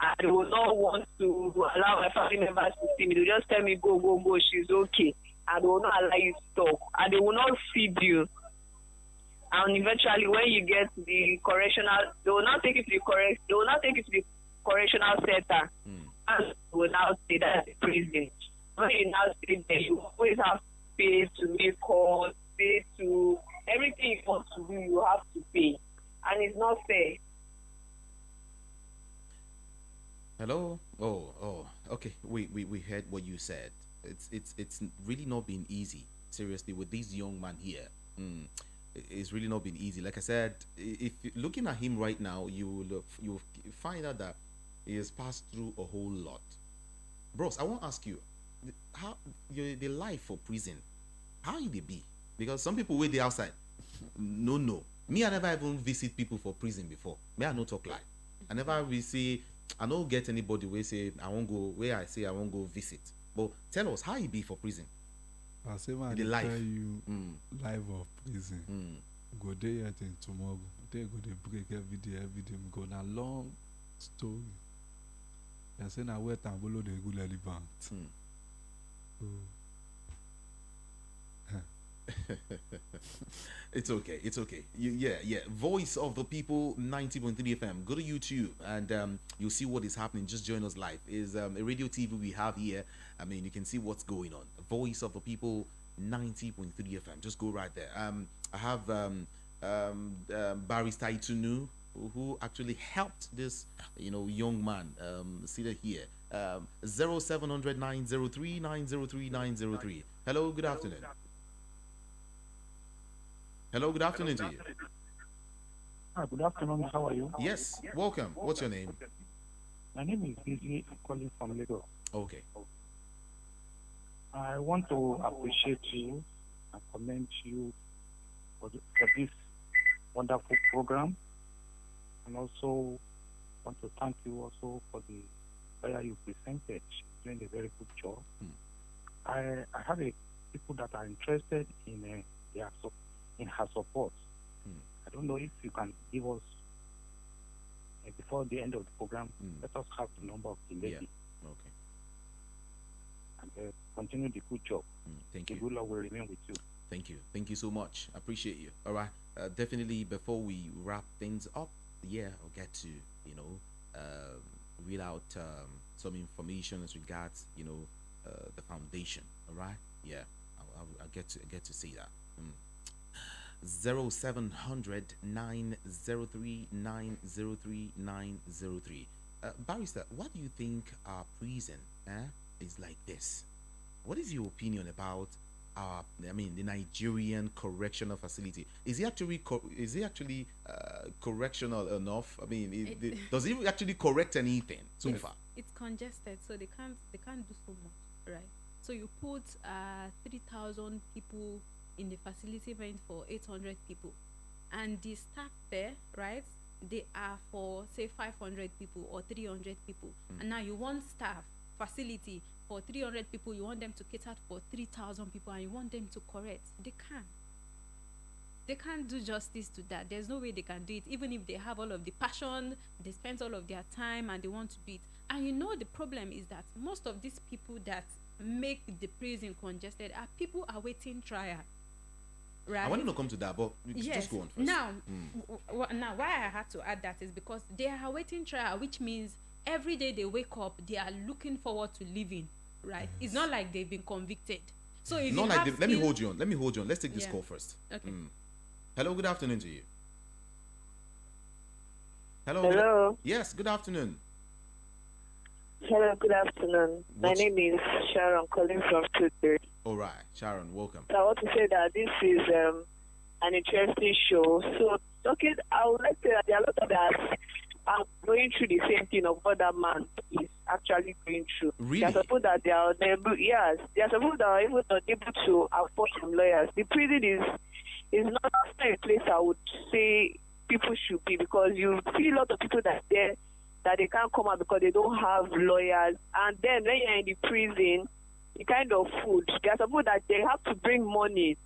and they will not want to allow my family members to see me. They will just tell me, go, she's okay. And they will not allow you to talk. And they will not feed you. And eventually, when you get the correctional, they will not take you to the correctional center. And they will now say that's the prison. When you now stay there, you always have to pay to make calls, pay to everything you want to do, you have to pay. And it's not fair. Hello. Oh. Okay. We heard what you said. It's really not been easy. Seriously, with this young man here, it's really not been easy. Like I said, if you're looking at him right now, you'll find out that he has passed through a whole lot. Bros, I want to ask you, how the life for prison, how it be? Because some people wait the outside. No. Me, I never even visit people for prison before. Me, I no talk lie. I never visit. I don't get anybody where say I won't go where I say I won't go visit. But tell us how it be for prison. I say man, The life. tell you life of prison. Go there till tomorrow. They go they break every day. Go na long story. They say na wet and below the good elephant. It's okay. Yeah. Voice of the People 90.3 FM. Go to YouTube and you'll see what is happening. Just join us live. Is a radio TV we have here. I mean, you can see what's going on. Voice of the People 90.3 FM. Just go right there. I have Barrister Itunu who actually helped this young man seated here. 0700 903 903 903. Hello, good afternoon. Hello, good afternoon to you. Good afternoon. How are you? Yes, welcome. What's your name? My name is Busy. I'm calling from Lagos. Okay. I want to appreciate you and commend you for this wonderful program, and also want to thank you also for the prayer you presented. She's doing a very good job. I have people that are interested in in her support. I don't know if you can give us before the end of the program. Let us have the number of the lady. Yeah. Okay. And continue the good job. Thank the you. good Lord will remain with you. Thank you so much. Appreciate you. All right. Definitely. Before we wrap things up, yeah, I'll get to uh, read out some information as regards the foundation. All right. Yeah, I'll get to see that. 0700 Barrister, what do you think our prison is like this? What is your opinion about the Nigerian correctional facility? Is it actually correctional enough? I mean, does it actually correct anything so far? It's congested, so they can't do so much, right? So you put 3,000 people in the facility meant for 800 people, and the staff there, right? They are for say 500 people or 300 people, and now you want staff facility for 300 people, you want them to cater for 3,000 people, and you want them to correct. They can't do justice to that. There's no way they can do it, even if they have all of the passion, they spend all of their time and they want to do it. And the problem is that most of these people that make the prison congested are people awaiting trial, right? I want to come to that, but just go on first. Now why I had to add that is because they are awaiting trial, which means every day they wake up, they are looking forward to living, right? Yes. It's not like they've been convicted. So if not like let me hold you on. Let's take this call first. Okay. Hello, good afternoon to you. Hello. Yes, good afternoon. Hello, good afternoon. My name is Sharon, calling from Twitter. All right, Sharon, welcome. So I want to say that this is an interesting show. So, I would like to say that there are a lot of us are going through the same thing of what that man is actually going through. Really? There are people that they are unable, yes, there are people that are even not able to afford some lawyers. The prison is not a place I would say people should be, because you see a lot of people that there that they can't come out because they don't have lawyers. And then when you're in the prison, the kind of food, there are some people that they have to bring money,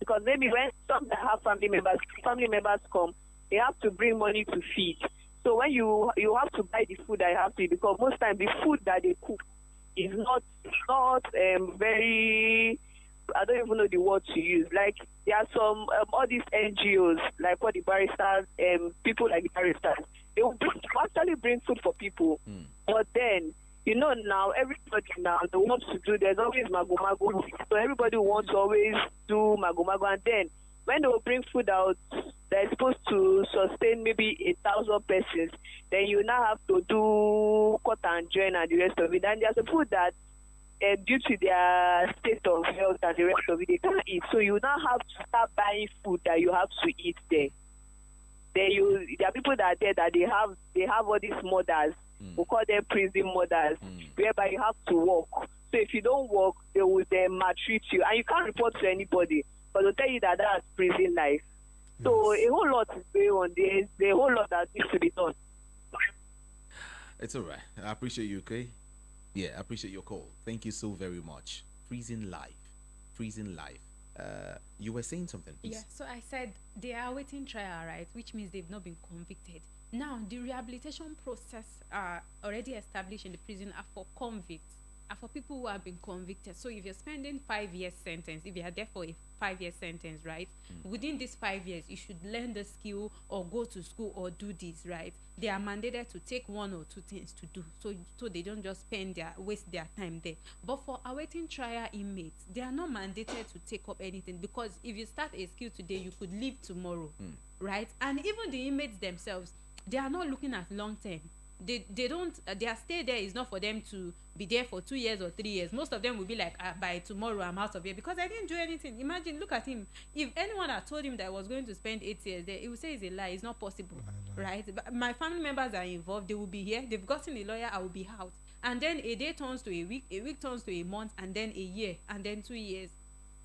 because maybe when some that have family members come, they have to bring money to feed. So when you have to buy the food that you have to eat, because most times the food that they cook is not very, I don't even know the word to use. Like there are some all these NGOs, like what the barristers, people like the barristers, they will actually bring food for people. But then now everybody now they want to do. There's always mago, so everybody wants to always do mago, and then when they will bring food out they're supposed to sustain maybe 1,000 persons, then you now have to do cut and join and the rest of it. And there's a food that due to their state of health and the rest of it, they can't eat. So you now have to start buying food that you have to eat there. There are people that are there that they have all these mothers. We call them prison mothers, whereby you have to work. So if you don't work, they will then maltreat you, and you can't report to anybody, but they'll tell you that that's prison life. So a whole lot is going on. There's a whole lot that needs to be done. It's all right. I appreciate you, okay? Yeah, I appreciate your call. Thank you so very much. Freezing life. You were saying something, please. Yeah, so I said they are awaiting trial, right? Which means they've not been convicted. Now, the rehabilitation process are already established in the prison are for convicts, are for people who have been convicted. So if you're spending 5 years sentence, if you are there for a 5-year sentence, right? Within these 5 years, you should learn the skill or go to school or do this, right? They are mandated to take 1 or 2 things to do, so they don't just waste their time there. But for awaiting trial inmates, they are not mandated to take up anything, because if you start a skill today, you could leave tomorrow, right? And even the inmates themselves, they are not looking at long term. They don't their stay there is not for them to be there for 2 years or 3 years. Most of them will be like, by tomorrow I'm out of here, because I didn't do anything. Imagine, look at him. If anyone had told him that I was going to spend 8 years there, he would say it's a lie. It's not possible, right? But my family members are involved. They will be here. They've gotten a lawyer. I will be out, and then a day turns to a week turns to a month, and then a year, and then 2 years.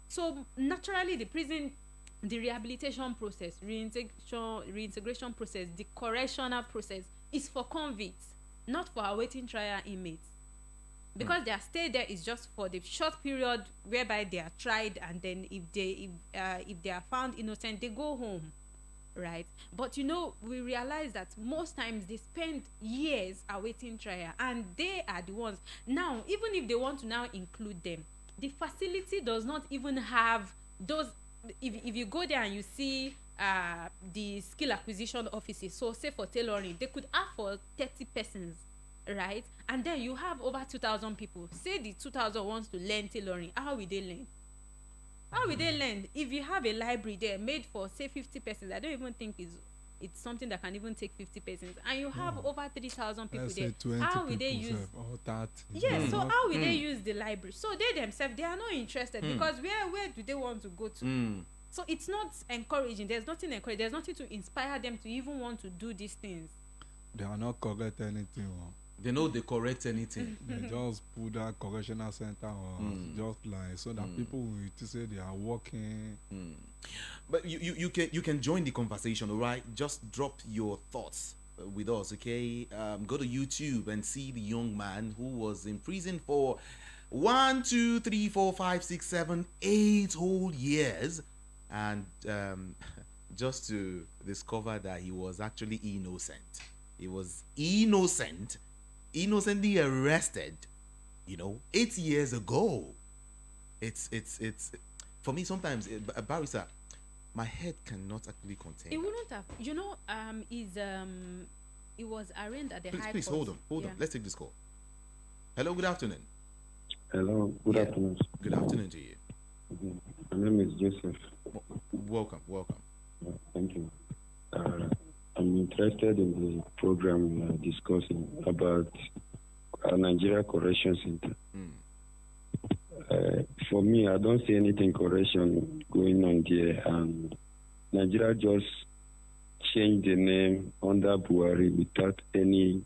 So naturally, the rehabilitation process, reintegration process, the correctional process is for convicts, not for awaiting trial inmates, because their stay there is just for the short period whereby they are tried, and then if they are found innocent, they go home, right? But we realize that most times they spend years awaiting trial, and they are the ones now. Even if they want to now include them, the facility does not even have those, if you go there and you see the skill acquisition offices, so say for tailoring they could have for 30 persons, right? And then you have over 2,000 people. Say the 2,000 wants to learn tailoring, how will they learn? How will they learn? If you have a library there made for say 50 persons, I don't even think it's something that can even take 50 persons, and you have over 3,000 people there, how will they use or 30? yes, so how will they use the library? So they themselves, they are not interested, because where do they want to go to? So it's not encouraging. There's nothing encouraging. There's nothing to inspire them to even want to do these things. They are not correct anything. They know they correct anything. They just put that correctional center on just like so that people will say they are working. But you can join the conversation, all right? Just drop your thoughts with us, okay? Go to YouTube and see the young man who was in prison for 1, 2, 3, 4, 5, 6, 7, 8 whole years, and just to discover that he was actually innocent. He was innocently arrested, 8 years ago. It's for me sometimes, barrister, my head cannot actually contain. It wouldn't have, it was arraigned at the high court. Please hold on. Let's take this call. Hello, good afternoon. Hello, good afternoon. Good afternoon to you. My name is Joseph. Welcome. Thank you. I'm interested in the program we are discussing about Nigeria Correction Center. For me, I don't see anything correction going on there, and Nigeria just changed the name under Buhari without any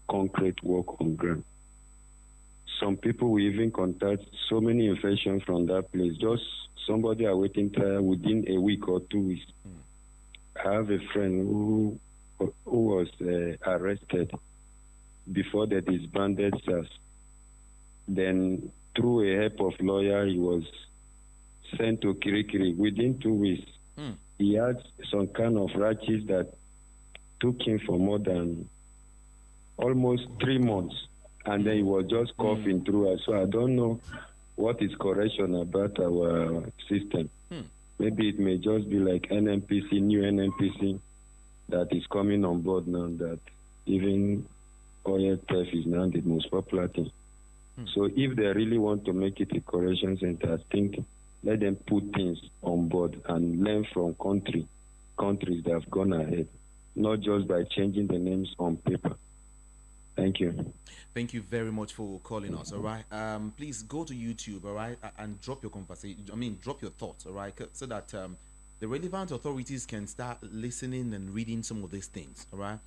concrete work on ground. Some people will even contact so many infections from that place. Just somebody awaiting trial within a week or 2 weeks. I have a friend who was arrested before they disbanded SARS. Then, through a help of lawyer, he was sent to Kirikiri. Within 2 weeks, he had some kind of rashes that took him for more than almost 3 months. And then he was just coughing through us. So I don't know what is correction about our system. Maybe it may just be like NNPC, new NNPC that is coming on board now, that even oil theft is now the most popular thing. So if they really want to make it a correction center, I think let them put things on board and learn from countries that have gone ahead, not just by changing the names on paper. Thank you. Thank you very much for calling us, all right? Please go to YouTube, all right, and drop your drop your thoughts, all right, so that the relevant authorities can start listening and reading some of these things, all right?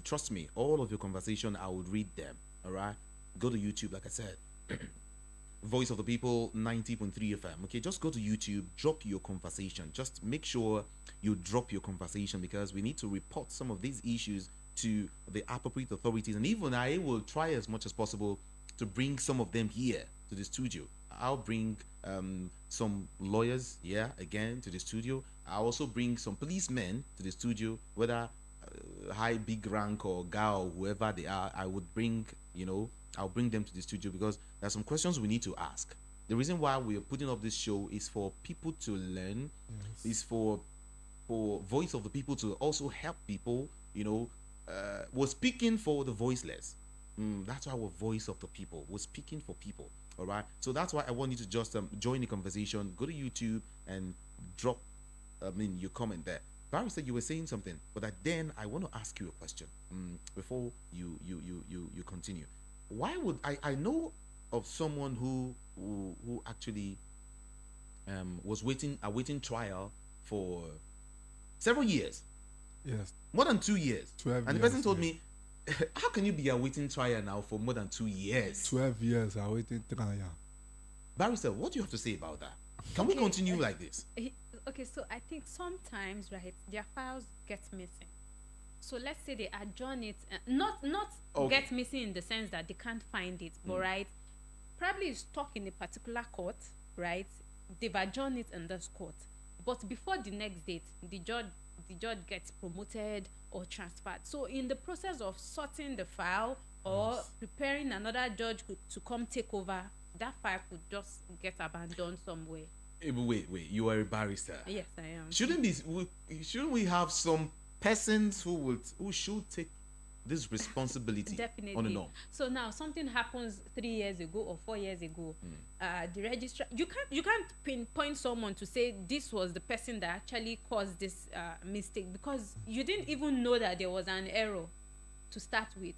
Trust me, all of your conversation, I would read them, all right? Go to YouTube, like I said. Voice of the People 90.3 FM. Okay, just go to YouTube, drop your conversation. Just make sure you drop your conversation, because we need to report some of these issues to the appropriate authorities, and even I will try as much as possible to bring some of them here to the studio. I'll bring some lawyers again to the studio. I'll also bring some policemen to the studio, whether high, big rank or gal, whoever they are. I would bring, I'll bring them to the studio, because there's some questions we need to ask. The reason why we are putting up this show is for people to learn, is for Voice of the People to also help people, we're speaking for the voiceless. That's why we're Voice of the People. We're speaking for people. All right. So that's why I want you to just join the conversation. Go to YouTube and drop, your comment there. Barry said you were saying something, but then I want to ask you a question before you continue. Why would I know of someone who actually was awaiting trial for several years. Yes. More than 2 years. 12 and years, the person told me, how can you be awaiting trial now for more than 2 years? 12 years awaiting trial. Barrister, what do you have to say about that? Can we continue like this? Okay, so I think sometimes, right, their files get missing. So let's say they adjourn it, not get missing in the sense that they can't find it, but right, probably it's stuck in a particular court, right? They've adjourned it in this court, but before the next date, the judge gets promoted or transferred. So in the process of sorting the file or preparing another judge to come take over, that file could just get abandoned somewhere. Wait. You are a barrister. Yes, I am. Shouldn't we have some persons who should take this responsibility Definitely. on and on? So now something happens 3 years ago or 4 years ago. The registrar, you can't pinpoint someone to say this was the person that actually caused this mistake, because you didn't even know that there was an error to start with,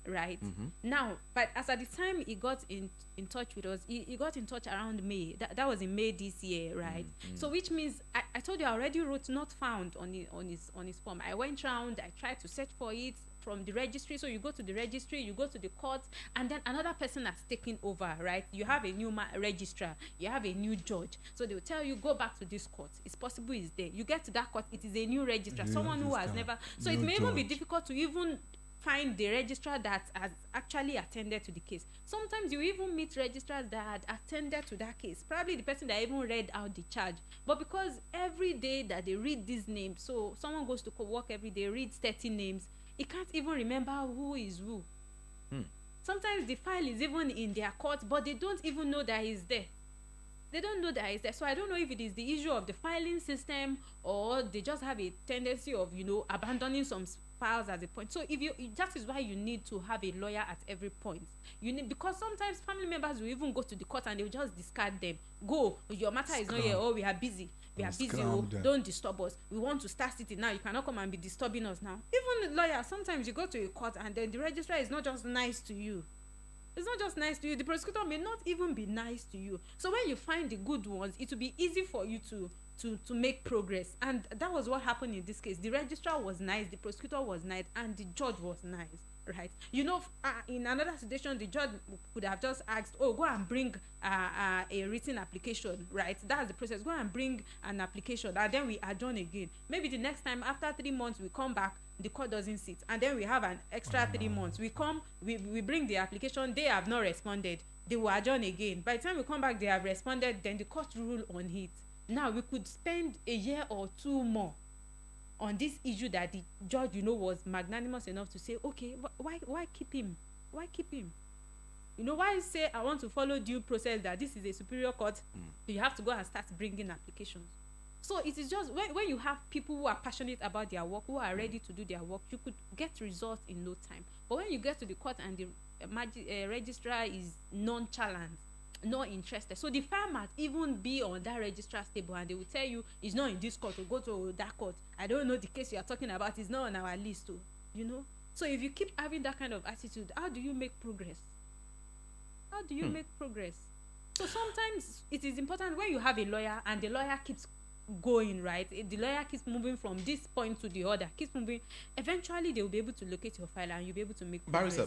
right? Now, but as at the time he got in touch with us, he got in touch around May. That was in May this year, right? So which means I told you I already wrote not found on his form. I went round, I tried to search for it from the registry. So you go to the registry, you go to the court, and then another person has taken over, right? You have a new registrar, you have a new judge, so they will tell you go back to this court. It's possible it's there. You get to that court, it is a new registrar, someone who has never. So it may even be difficult to even find the registrar that has actually attended to the case. Sometimes you even meet registrars that had attended to that case, probably the person that even read out the charge, but because every day that they read these names, so someone goes to work every day, reads 30 names, he can't even remember who is who. Sometimes the file is even in their court, but they don't even know that he's there. They don't know that he's there. So I don't know if it is the issue of the filing system, or they just have a tendency of, abandoning some files at a point. So that is why you need to have a lawyer at every point. Because sometimes family members will even go to the court and they'll just discard them. Go, your matter is not here. Oh, we are busy. Don't disturb us. We want to start sitting now. You cannot come and be disturbing us now. Even lawyers, sometimes you go to a court and then the registrar is not just nice to you. It's not just nice to you. The prosecutor may not even be nice to you. So when you find the good ones, it will be easy for you to make progress. And that was what happened in this case. The registrar was nice, the prosecutor was nice, and the judge was nice, right? In another situation, the judge could have just asked, go and bring a written application, right? That's the process. Go and bring an application, and then we adjourn again. Maybe the next time, after 3 months, we come back, the court doesn't sit, and then we have an extra 3 months. We come, we bring the application, they have not responded, they will adjourn again. By the time we come back, they have responded, then the court rule on it. Now we could spend a year or two more on this issue that the judge, was magnanimous enough to say, okay, why keep him? Why keep him? Why say I want to follow due process, that this is a superior court, you have to go and start bringing applications. So it is just when you have people who are passionate about their work, who are ready to do their work, you could get results in no time. But when you get to the court and the registrar is nonchalant, not interested, so the file might even be on that registrar's table and they will tell you it's not in this court, or go to that court, I don't know the case you are talking about, it's not on our list too. So if you keep having that kind of attitude, how do you make progress? So sometimes it is important when you have a lawyer and the lawyer keeps going, right? The lawyer keeps moving from this point to the other, keeps moving, eventually they will be able to locate your file and you'll be able to make progress.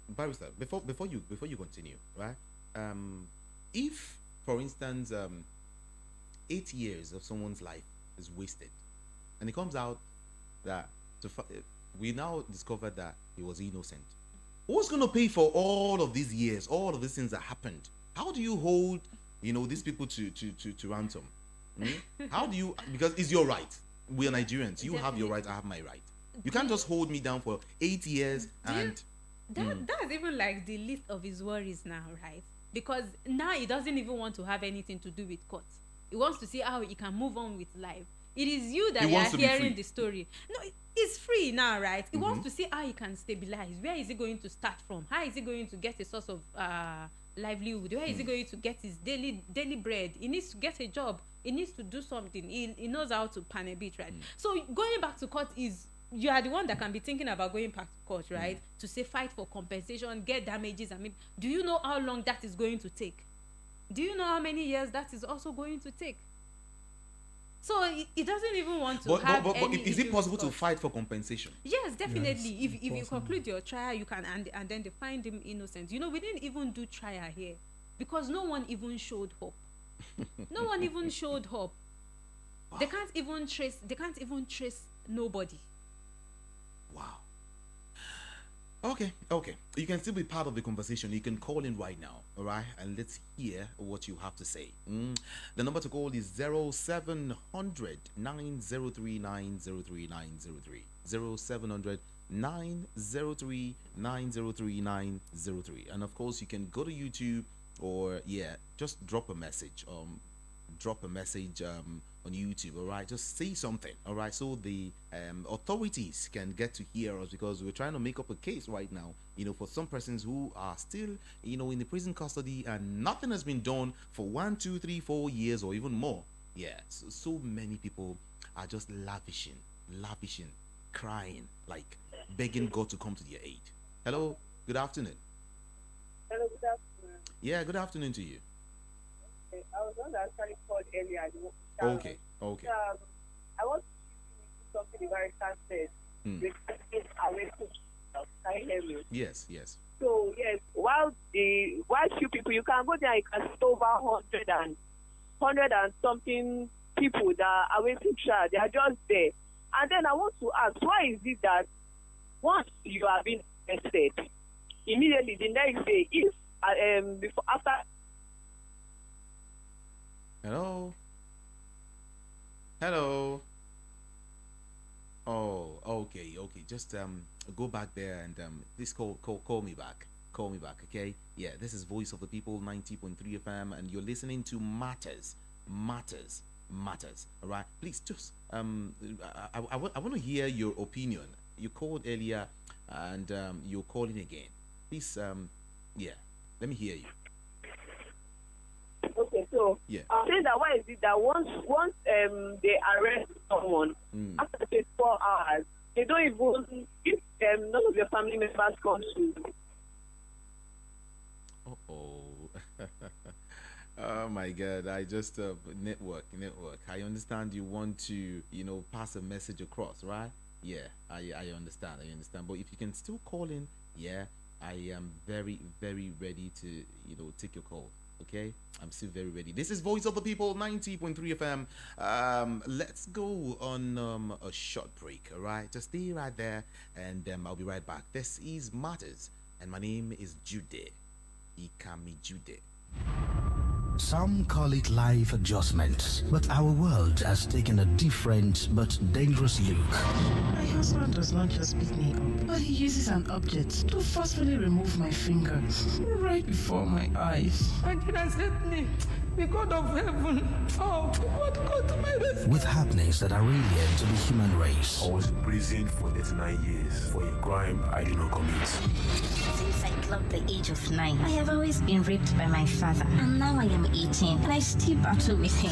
Barrister, before you continue, right? If, for instance, 8 years of someone's life is wasted, and it comes out that we now discovered that he was innocent, who's going to pay for all of these years, all of these things that happened? How do you hold, these people to ransom? How do you? Because it's your right. We are Nigerians. You have your right. I have my right. You can't just hold me down for 8 years and. That's even like the least of his worries now, right? Because now he doesn't even want to have anything to do with court. He wants to see how he can move on with life. It is you that you are hearing the story. No, it's free now, right? He wants to see how he can stabilize. Where is he going to start from? How is he going to get a source of livelihood? Where is he going to get his daily bread? He needs to get a job. He needs to do something. He knows how to pan a bit, right? So going back to court is, you are the one that can be thinking about going back to court, right? To say fight for compensation, get damages. Do you know how long that is going to take? Do you know how many years that is also going to take? So he doesn't even want to have any is it possible to fight for compensation? Yes, definitely. Yes, if you conclude your trial, you can, and then they find him innocent. We didn't even do trial here because no one even showed hope. No one even showed hope. Wow. They can't even trace nobody. Wow. Okay. You can still be part of the conversation. You can call in right now, all right? And let's hear what you have to say. The number to call is 0700 903 903 903. 0700 903 903 903. And of course, you can go to YouTube or just drop a message. drop a message on YouTube. All right, just say something. All right, so the authorities can get to hear us, because we're trying to make up a case right now. For some persons who are still in the prison custody and nothing has been done for 1, 2, 3, 4 years or even more. Yeah, so many people are just lavishing, crying, like begging God to come to their aid. Hello, good afternoon. Hello, good afternoon. Yeah, good afternoon to you. Okay, I was one that actually called earlier. Okay. I want to do something the barrister said. Regarding away to can you hear me? Yes. So yes, while few people, you can go there, you can see over 100 and something people that are awaiting trial. They are just there. And then I want to ask, why is it that once you have been arrested, immediately the next day, if before after. Hello. Oh, okay. Just go back there and please call me back. Call me back, okay? Yeah, this is Voice of the People 90.3 FM, and you're listening to Matters. All right, please just I want to hear your opinion. You called earlier, and you're calling again. Please, yeah, let me hear you. Okay, so yeah. I'm saying that why is it that once they arrest someone after 24 hours, they don't even, if none of your family members come to. Oh my God! I just network. I understand you want to pass a message across, right? Yeah, I understand. But if you can still call in, yeah, I am very ready to take your call. Okay, I'm still very ready. This is Voice of the People 90.3 FM. Let's go on a short break. All right, just stay right there, and I'll be right back. This is Matters, and my name is Jude. Ikami Jude. Some call it life adjustment, but our world has taken a different but dangerous look. My husband does not just beat me up, but he uses an object to forcefully remove my finger right before my eyes. And then I said, the God of heaven, what God my rescue? With happenings that are alien to the human race. I was imprisoned for 39 years for a crime I did not commit. Since I clocked the age of 9, I have always been raped by my father, and now I am 18, and I still battle with him.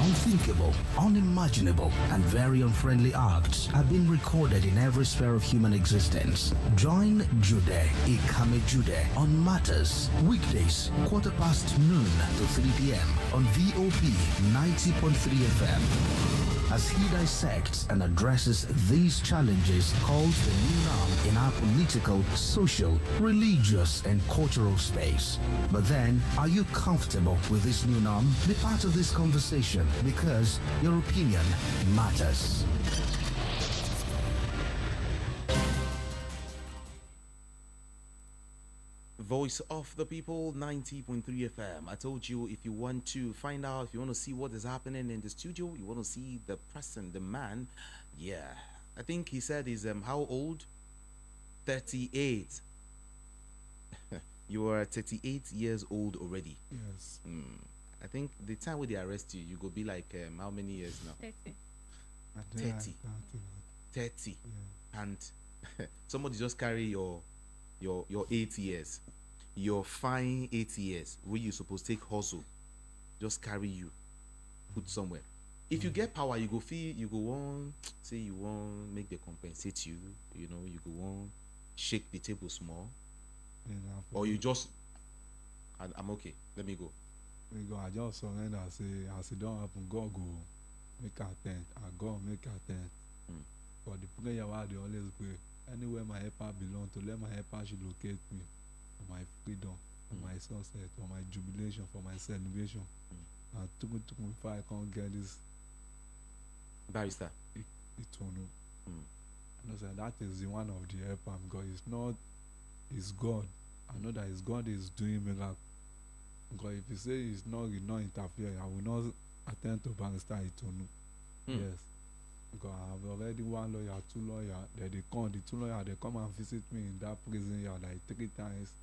Unthinkable, unimaginable, and very unfriendly acts have been recorded in every sphere of human existence. Join Jude, Ikame Jude, on Matters, weekdays, 12:15 to 3 p.m. on VOP 90.3 FM. As he dissects and addresses these challenges called the new norm in our political, social, religious, and cultural space. But then, are you comfortable with this new norm? Be part of this conversation, because your opinion matters. Voice of the People 90.3 FM. I told you, if you want to find out, if you want to see what is happening in the studio, you want to see the person, the man. Yeah, I think he said he's how old? 38. You are 38 years old already. Yes. I think the time when they arrest you, you go be like how many years now? 30. 30. Yeah. And somebody just carry your 8 years, your fine 8 years, where you supposed to take hustle, just carry you, put somewhere. If you get power, you go feel, you go on, say you want make them compensate you, you go on, shake the table small, or you just, I'm okay, let me go. I just surrender, say, as it don't happen, God go make a tent, and God make a tent. For the prayer where they always pray, anywhere my helper belong, to let my helper should locate me for my freedom, for my sunset, for my jubilation, for my celebration. And took me before I can't get this barrister. Eternal. And I said that is the one of the helper, because it's not, it's God. I know that it's God is doing miracle. Because if you say it's not, you not interfere, I will not attend to barrister Eternal. Yes. Because I have already one lawyer, 2 lawyers, then they come, the 2 lawyers, they come and visit me in that prison yard like 3 times.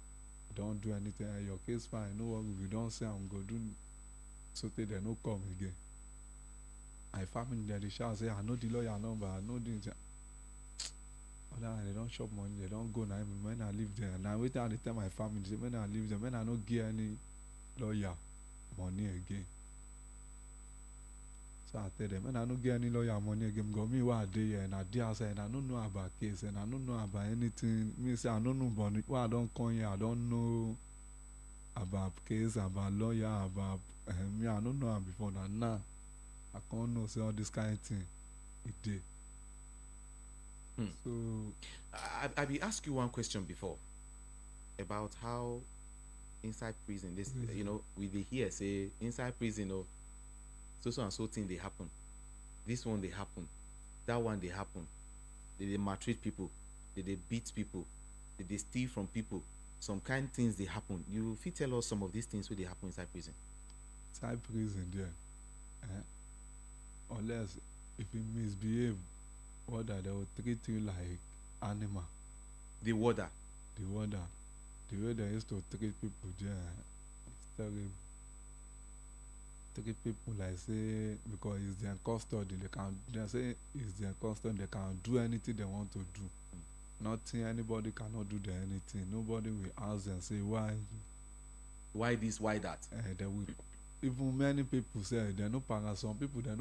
Don't do anything. Your case fine, no worry, we don't say I'm going to do. so they no come again. My family there they shout say I know the lawyer number, I know the other they don't shop money, they don't go now. When I live there, now wait till they tell my family say when I live there, when I don't get any lawyer money again. So I tell them, when I don't get any lawyer money again, go me what day and I did say and I don't know about case and I don't know about anything. Me say I don't know about it. Why I don't come here, I don't know about case, about lawyer, about me. I don't know before now. I can't know say all this kind of thing. It did. So I be ask you one question before about how inside prison this you know we dey hear say inside prison so and so thing they happen, this one they happen, that one they happen, they maltreat people, they beat people, they steal from people, some kind things they happen. You fit tell us some of these things where they happen inside prison? inside prison there, unless if you misbehave, order they will treat you like animal. The warder. The warder. The way they used to treat people there, it's terrible. Treat people like say because it's their custody, they say it's their custody, they can do anything they want to do. Nothing, anybody cannot do them anything. Nobody will ask them say why this, why that. They will. Even many people say they no paralyze. Some people they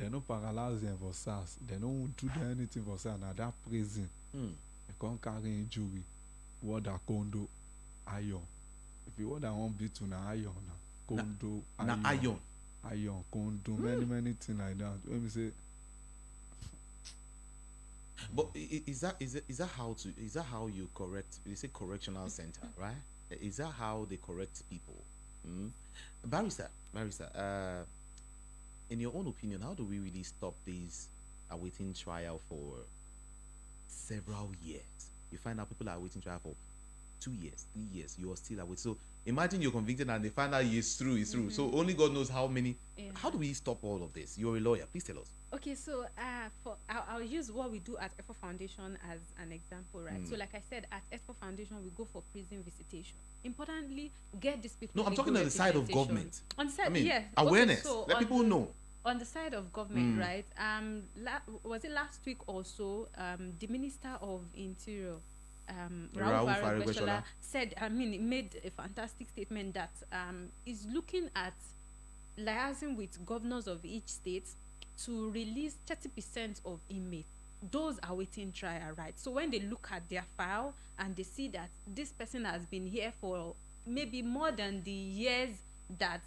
no paralyze them for SARS. They don't do them anything for SARS. Now that prison, they can't carry injury. Water, condo, iron. If you want that one bit to na iron now, condo, iron, condo, many things like that. Let me say. But is that how you correct? You say correctional center, right? Is that how they correct people? Barrister, in your own opinion, how do we really stop these awaiting trial for several years? You find out people are awaiting trial for 2 years, 3 years. You are still awaiting. So imagine you're convicted and they find out it's true. So only God knows how many. Yeah. How do we stop all of this? You're a lawyer. Please tell us. Okay, so I'll use what we do at EFO Foundation as an example, right? So like I said, at EFO Foundation, we go for prison visitation. Importantly, get these people. No, I'm talking on the side of government. On the side, yeah. Awareness. Okay, so let people know. On the side of government, right? Was it last week or so? The Minister of Interior, Rauf Aregbesola, said, made a fantastic statement that is looking at liaising with governors of each state to release 30% of inmates. Those are waiting trial, right? So when they look at their file and they see that this person has been here for maybe more than the years that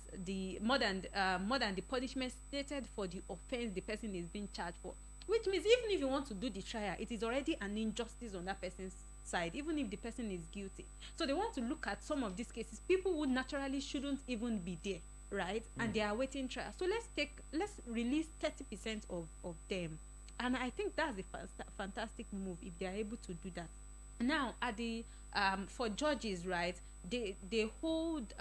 more than the punishment stated for the offense the person is being charged for, which means even if you want to do the trial, it is already an injustice on that person's side, even if the person is guilty. So they want to look at some of these cases, people who naturally shouldn't even be there, right? And they are waiting trial. So let's release 30% of them. And I think that's a fantastic move if they are able to do that. Now at the for judges, right, they hold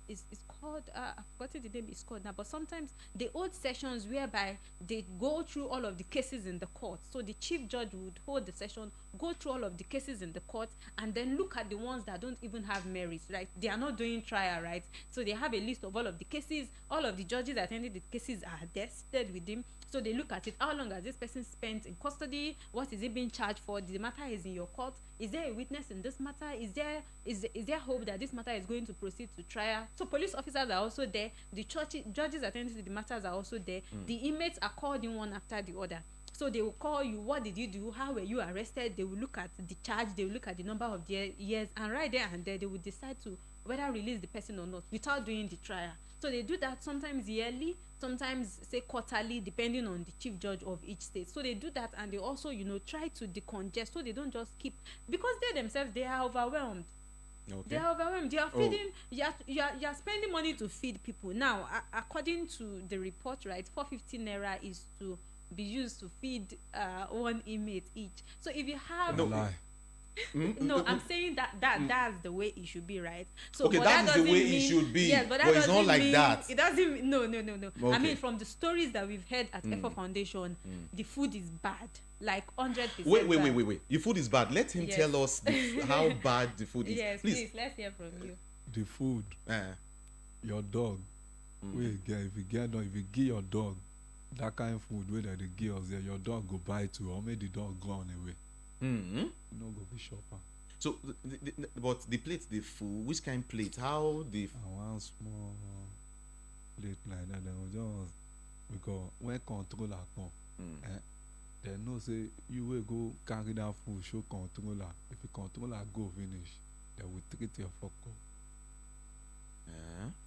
it's called I've forgotten the name it's called now, but sometimes they hold sessions whereby they go through all of the cases in the court. So the chief judge would hold the session, go through all of the cases in the court, and then look at the ones that don't even have merits, right? They are not doing trial, right? So they have a list of all of the cases. All of the judges attending the cases are tested with them. So they look at it. How long has this person spent in custody? What is he being charged for? The matter is in your court. Is there a witness in this matter? Is there hope that this matter is going to proceed to trial? So police officers are also there. The judges attending to the matters are also there. The inmates are called in one after the other. So they will call you. What did you do? How were you arrested? They will look at the charge. They will look at the number of years, and right there and there, they will decide to whether release the person or not without doing the trial. So they do that sometimes yearly, sometimes say quarterly, depending on the chief judge of each state. So they do that, and they also, try to decongest, so they don't just keep, because they themselves, they are overwhelmed. Okay. They are overwhelmed. You are feeding. You are spending money to feed people. Now, according to the report, right, 450 naira is to be used to feed one inmate each. So if you have no, I'm saying that's the way it should be, right? So okay, that is the way it should be. Yes, but it's not like that. It doesn't. No. Okay. I mean, from the stories that we've heard at EFO Foundation, the food is bad, like 100%. Wait. Your food is bad. Let him tell us how bad the food is. Yes, please. Let's hear from you. The food. your dog wey you get, if you get dog, if you give your dog that kind of food wey dem dey give us there, your dog go buy too, or make the dog go on away. You no go be chop am. So but the plate dey full, which kind plate, how the And one small plate like that, dem go just, because when controller come, dem know say you wey go carry that food show controller, if the controller go finish, dem will treat your fuck up.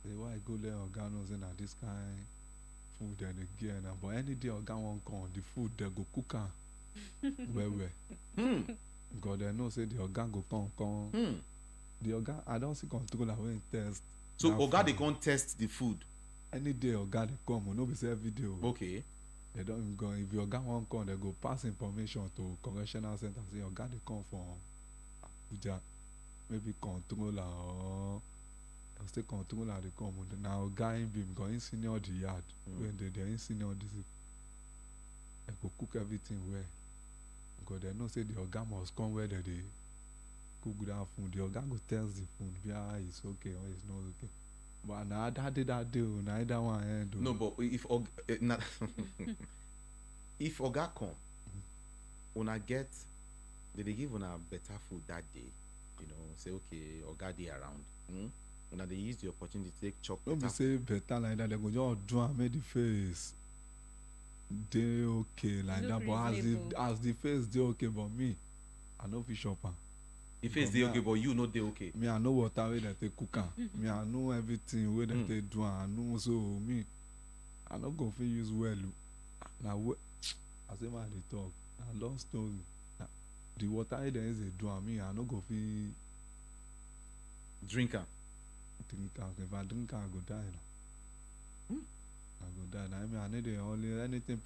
Say why you go let oga know say na this kind food dem dey get na, but any day oga wan come, the food dem go cook am well well. Because dem know say the oga go come. The oga, I don see controller wey test. So oga dey come test the food. Any day oga dey come, no be say every day. Okay. They don't go. If your oga wan come, they go pass information to correctional center. Say oga dey come from Abuja, maybe controller or state controller dey come. Na oga him be because him senior the yard. When they him senior this, they go cook everything well. Because they know say the oga must come where they dey cook that food. The oga go test the food, yeah, it's okay or it's not okay. But na that day, na either one end. No, but if if oga come, una get, they give una better food that day. You know, say okay, oga dey around. Una dey use the opportunity to take chop. Don't be say better like that. They go just do and make the face dey okay like that. But as the face dey okay, but me, I no fit chop am. The face dey okay, but you no dey okay. Me, I know water wey dem take cook am. Me, I know everything wey dem take do am. I know, so me, I no go fit use well. Na I say man dey talk. Na long story. The water wey dem use dey do am, me, I no go fit drink am. If I drink am, I go die now. I go die now. I mean, I need the only anything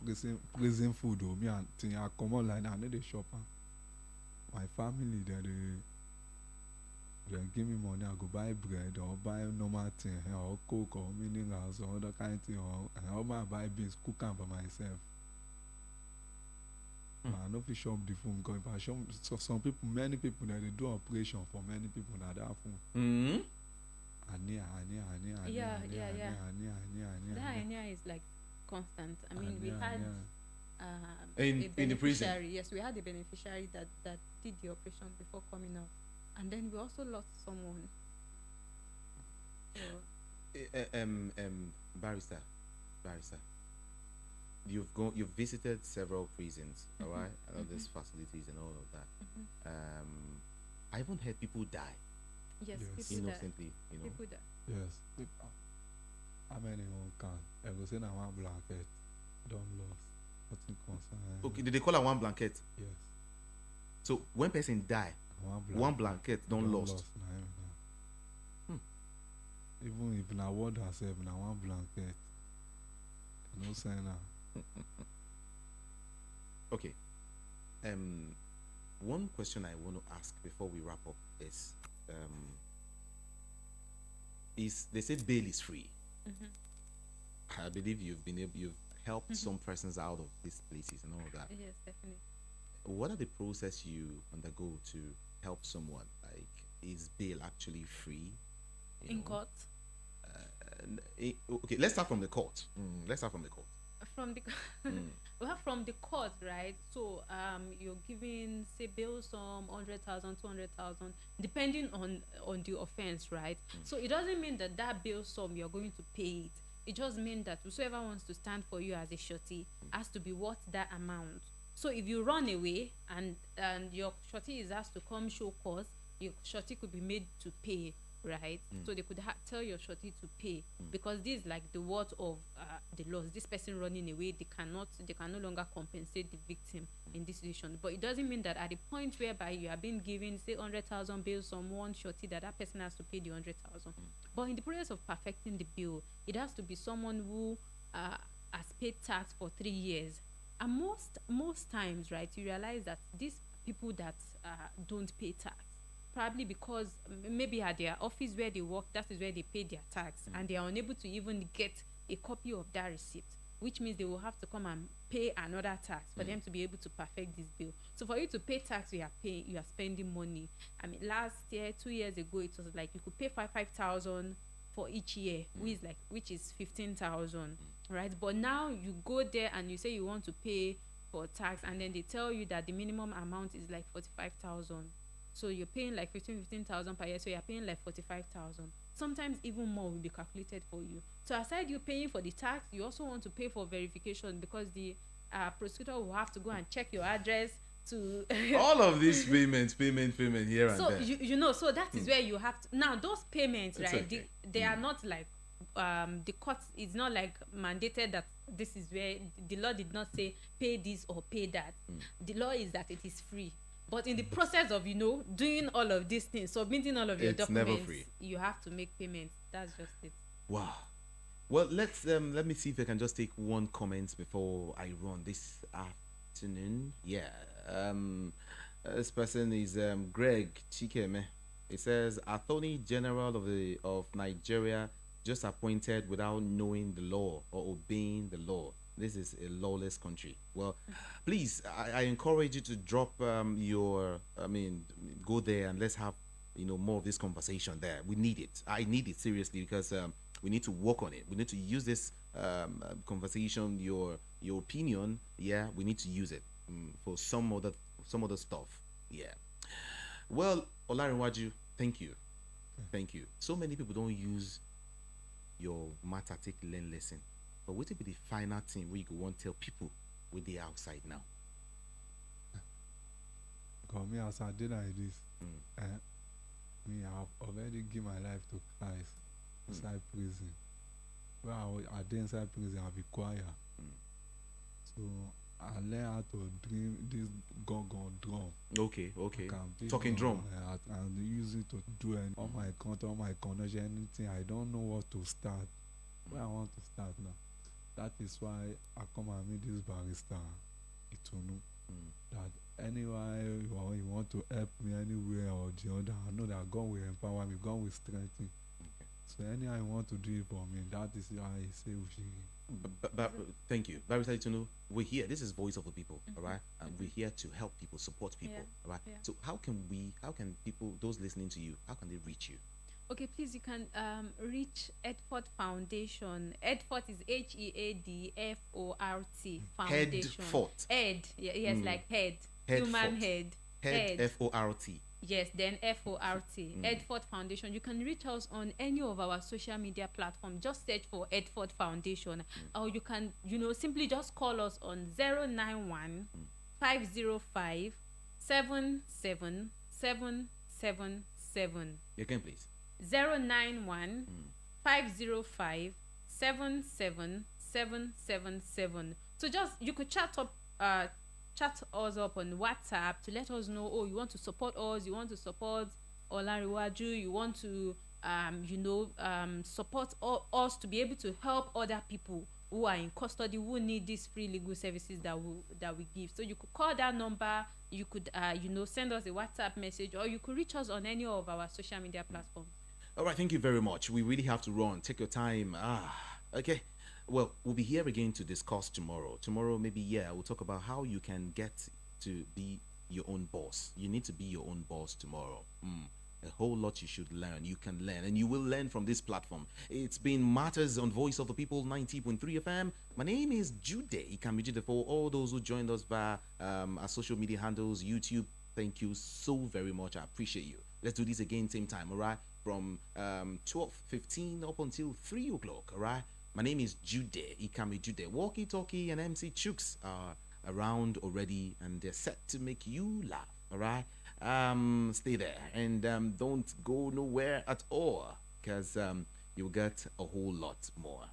prison food. Oh, me, and thing I come on like that. I need the shop am. My family, they give me money, I go buy bread or buy normal thing, or coke or minerals or other kind of thing, or I buy beans, cook them by myself. I no fit shop the food because if I shop, so some people, many people, they do operation for many people na that food. Yeah. That hernia is like constant. I mean, we had in the prison. Yes, we had a beneficiary that did the operation before coming out, and then we also lost someone. Barrister, you've visited several prisons, all right, and all these facilities and all of that. I even heard people die. Yes, people innocently, die. You know. People die. Yes. How many one can? I go say na one blanket don't lost. Nothing concern. Okay, did they call her one blanket? Yes. So when person die, one blanket don't lost. Even if na word herself, na one blanket. No sign now. Okay. One question I want to ask before we wrap up is they say bail is free. I believe you've helped some persons out of these places and all that. Yes, definitely. What are the process you undergo to help someone? Like, is bail actually free? In court? Okay, let's start from the court. From the well, from the court, right? So you're giving, say, bail sum 100,000, 200,000, depending on the offense, right? So it doesn't mean that bail sum you're going to pay it. It just means that whoever wants to stand for you as a shorty has to be worth that amount. So if you run away and your shorty is asked to come show cause, your shorty could be made to pay, right? So they could tell your shorty to pay because this is like the worth of the loss. This person running away, they can no longer compensate the victim in this situation. But it doesn't mean that at the point whereby you are being given, say, 100,000 bail from one shorty, that person has to pay the 100,000. But in the process of perfecting the bill, it has to be someone who has paid tax for 3 years. And most times, right, you realize that these people that don't pay tax, probably because maybe at their office where they work, that is where they pay their tax, and they are unable to even get a copy of that receipt, which means they will have to come and pay another tax for them to be able to perfect this bill. So for you to pay tax, you are spending money. I mean, last year, 2 years ago, it was like you could pay 5,000 for each year, which is 15,000, right? But now you go there and you say you want to pay for tax, and then they tell you that the minimum amount is like 45,000. So you're paying like 15,000 per year, so you're paying like 45,000. Sometimes even more will be calculated for you. So aside you paying for the tax, you also want to pay for verification, because the prosecutor will have to go and check your address to All of these payment here and so there. you know, so that is where you have to, now those payments, It's right? okay. They are not like the court is not like mandated that this is where the law did not say pay this or pay that. The law is that it is free, but in the process of doing all of these things, submitting all of your It's never documents, free. you have to make payments. That's just it. Wow. Well, let me see if I can just take one comment before I run this afternoon. Yeah. This person is Greg Chikeme. It says Attorney General of Nigeria just appointed without knowing the law or obeying the law. This is a lawless country. Well, please, I encourage you to drop go there and let's have more of this conversation there. We need it. I need it seriously, because we need to work on it. We need to use this conversation, your opinion. Yeah, we need to use it for some other stuff. Yeah. Well, Olarinwaju, thank you. So many people don't use your matter take learn lesson, but what will be the final thing where you go want tell people with the outside now? Because me, as I did like this, me, I've already given my life to Christ inside prison. Where I did inside prison, I'll be quiet. So I learned how to dream this gong drum. Okay. Talking drum. And use it to do all my account, all my connection, anything. I don't know what to start. Where I want to start now. That is why I come and meet this barrister. Itunu. That anywhere you want to help me anywhere or the other, I know that God will empower me, God will strengthen me. So anyhow you want to do it for me, that is why I say we should. Thank you, Barrister Itunu. We're here. This is Voice of the People, all right? And we're here to help people, support people, all right? Yeah. So how can people, those listening to you, how can they reach you? Okay, please, you can reach Edford Foundation. Edford is HEADFORT Foundation. Headfort. Yes, like head. Headfort. Human head. Head FORT. Yes, then FORT. Edford Foundation. You can reach us on any of our social media platforms. Just search for Edford Foundation. Or you can, simply just call us on 091 505 77777. Again, please. 091 505 77777. So you could chat us up on WhatsApp to let us know, you want to support us, you want to support Olariwaju, you want to support us to be able to help other people who are in custody, who need these free legal services that we give. So you could call that number, you could send us a WhatsApp message, or you could reach us on any of our social media platforms. All right, thank you very much. We really have to run. Take your time. Okay. Well, we'll be here again to discuss tomorrow. Tomorrow, maybe, we'll talk about how you can get to be your own boss. You need to be your own boss tomorrow. A whole lot you should learn. You can learn, and you will learn from this platform. It's been Matters on Voice of the People, 90.3 FM. My name is Jude Ikamijide. For all those who joined us via our social media handles, YouTube, thank you so very much. I appreciate you. Let's do this again, same time, all right? From 12:15 up until 3 o'clock, all right? My name is Jude Ikamijide. Walkie Talkie and MC Chooks are around already, and they're set to make you laugh, all right? Stay there and don't go nowhere at all, because you'll get a whole lot more.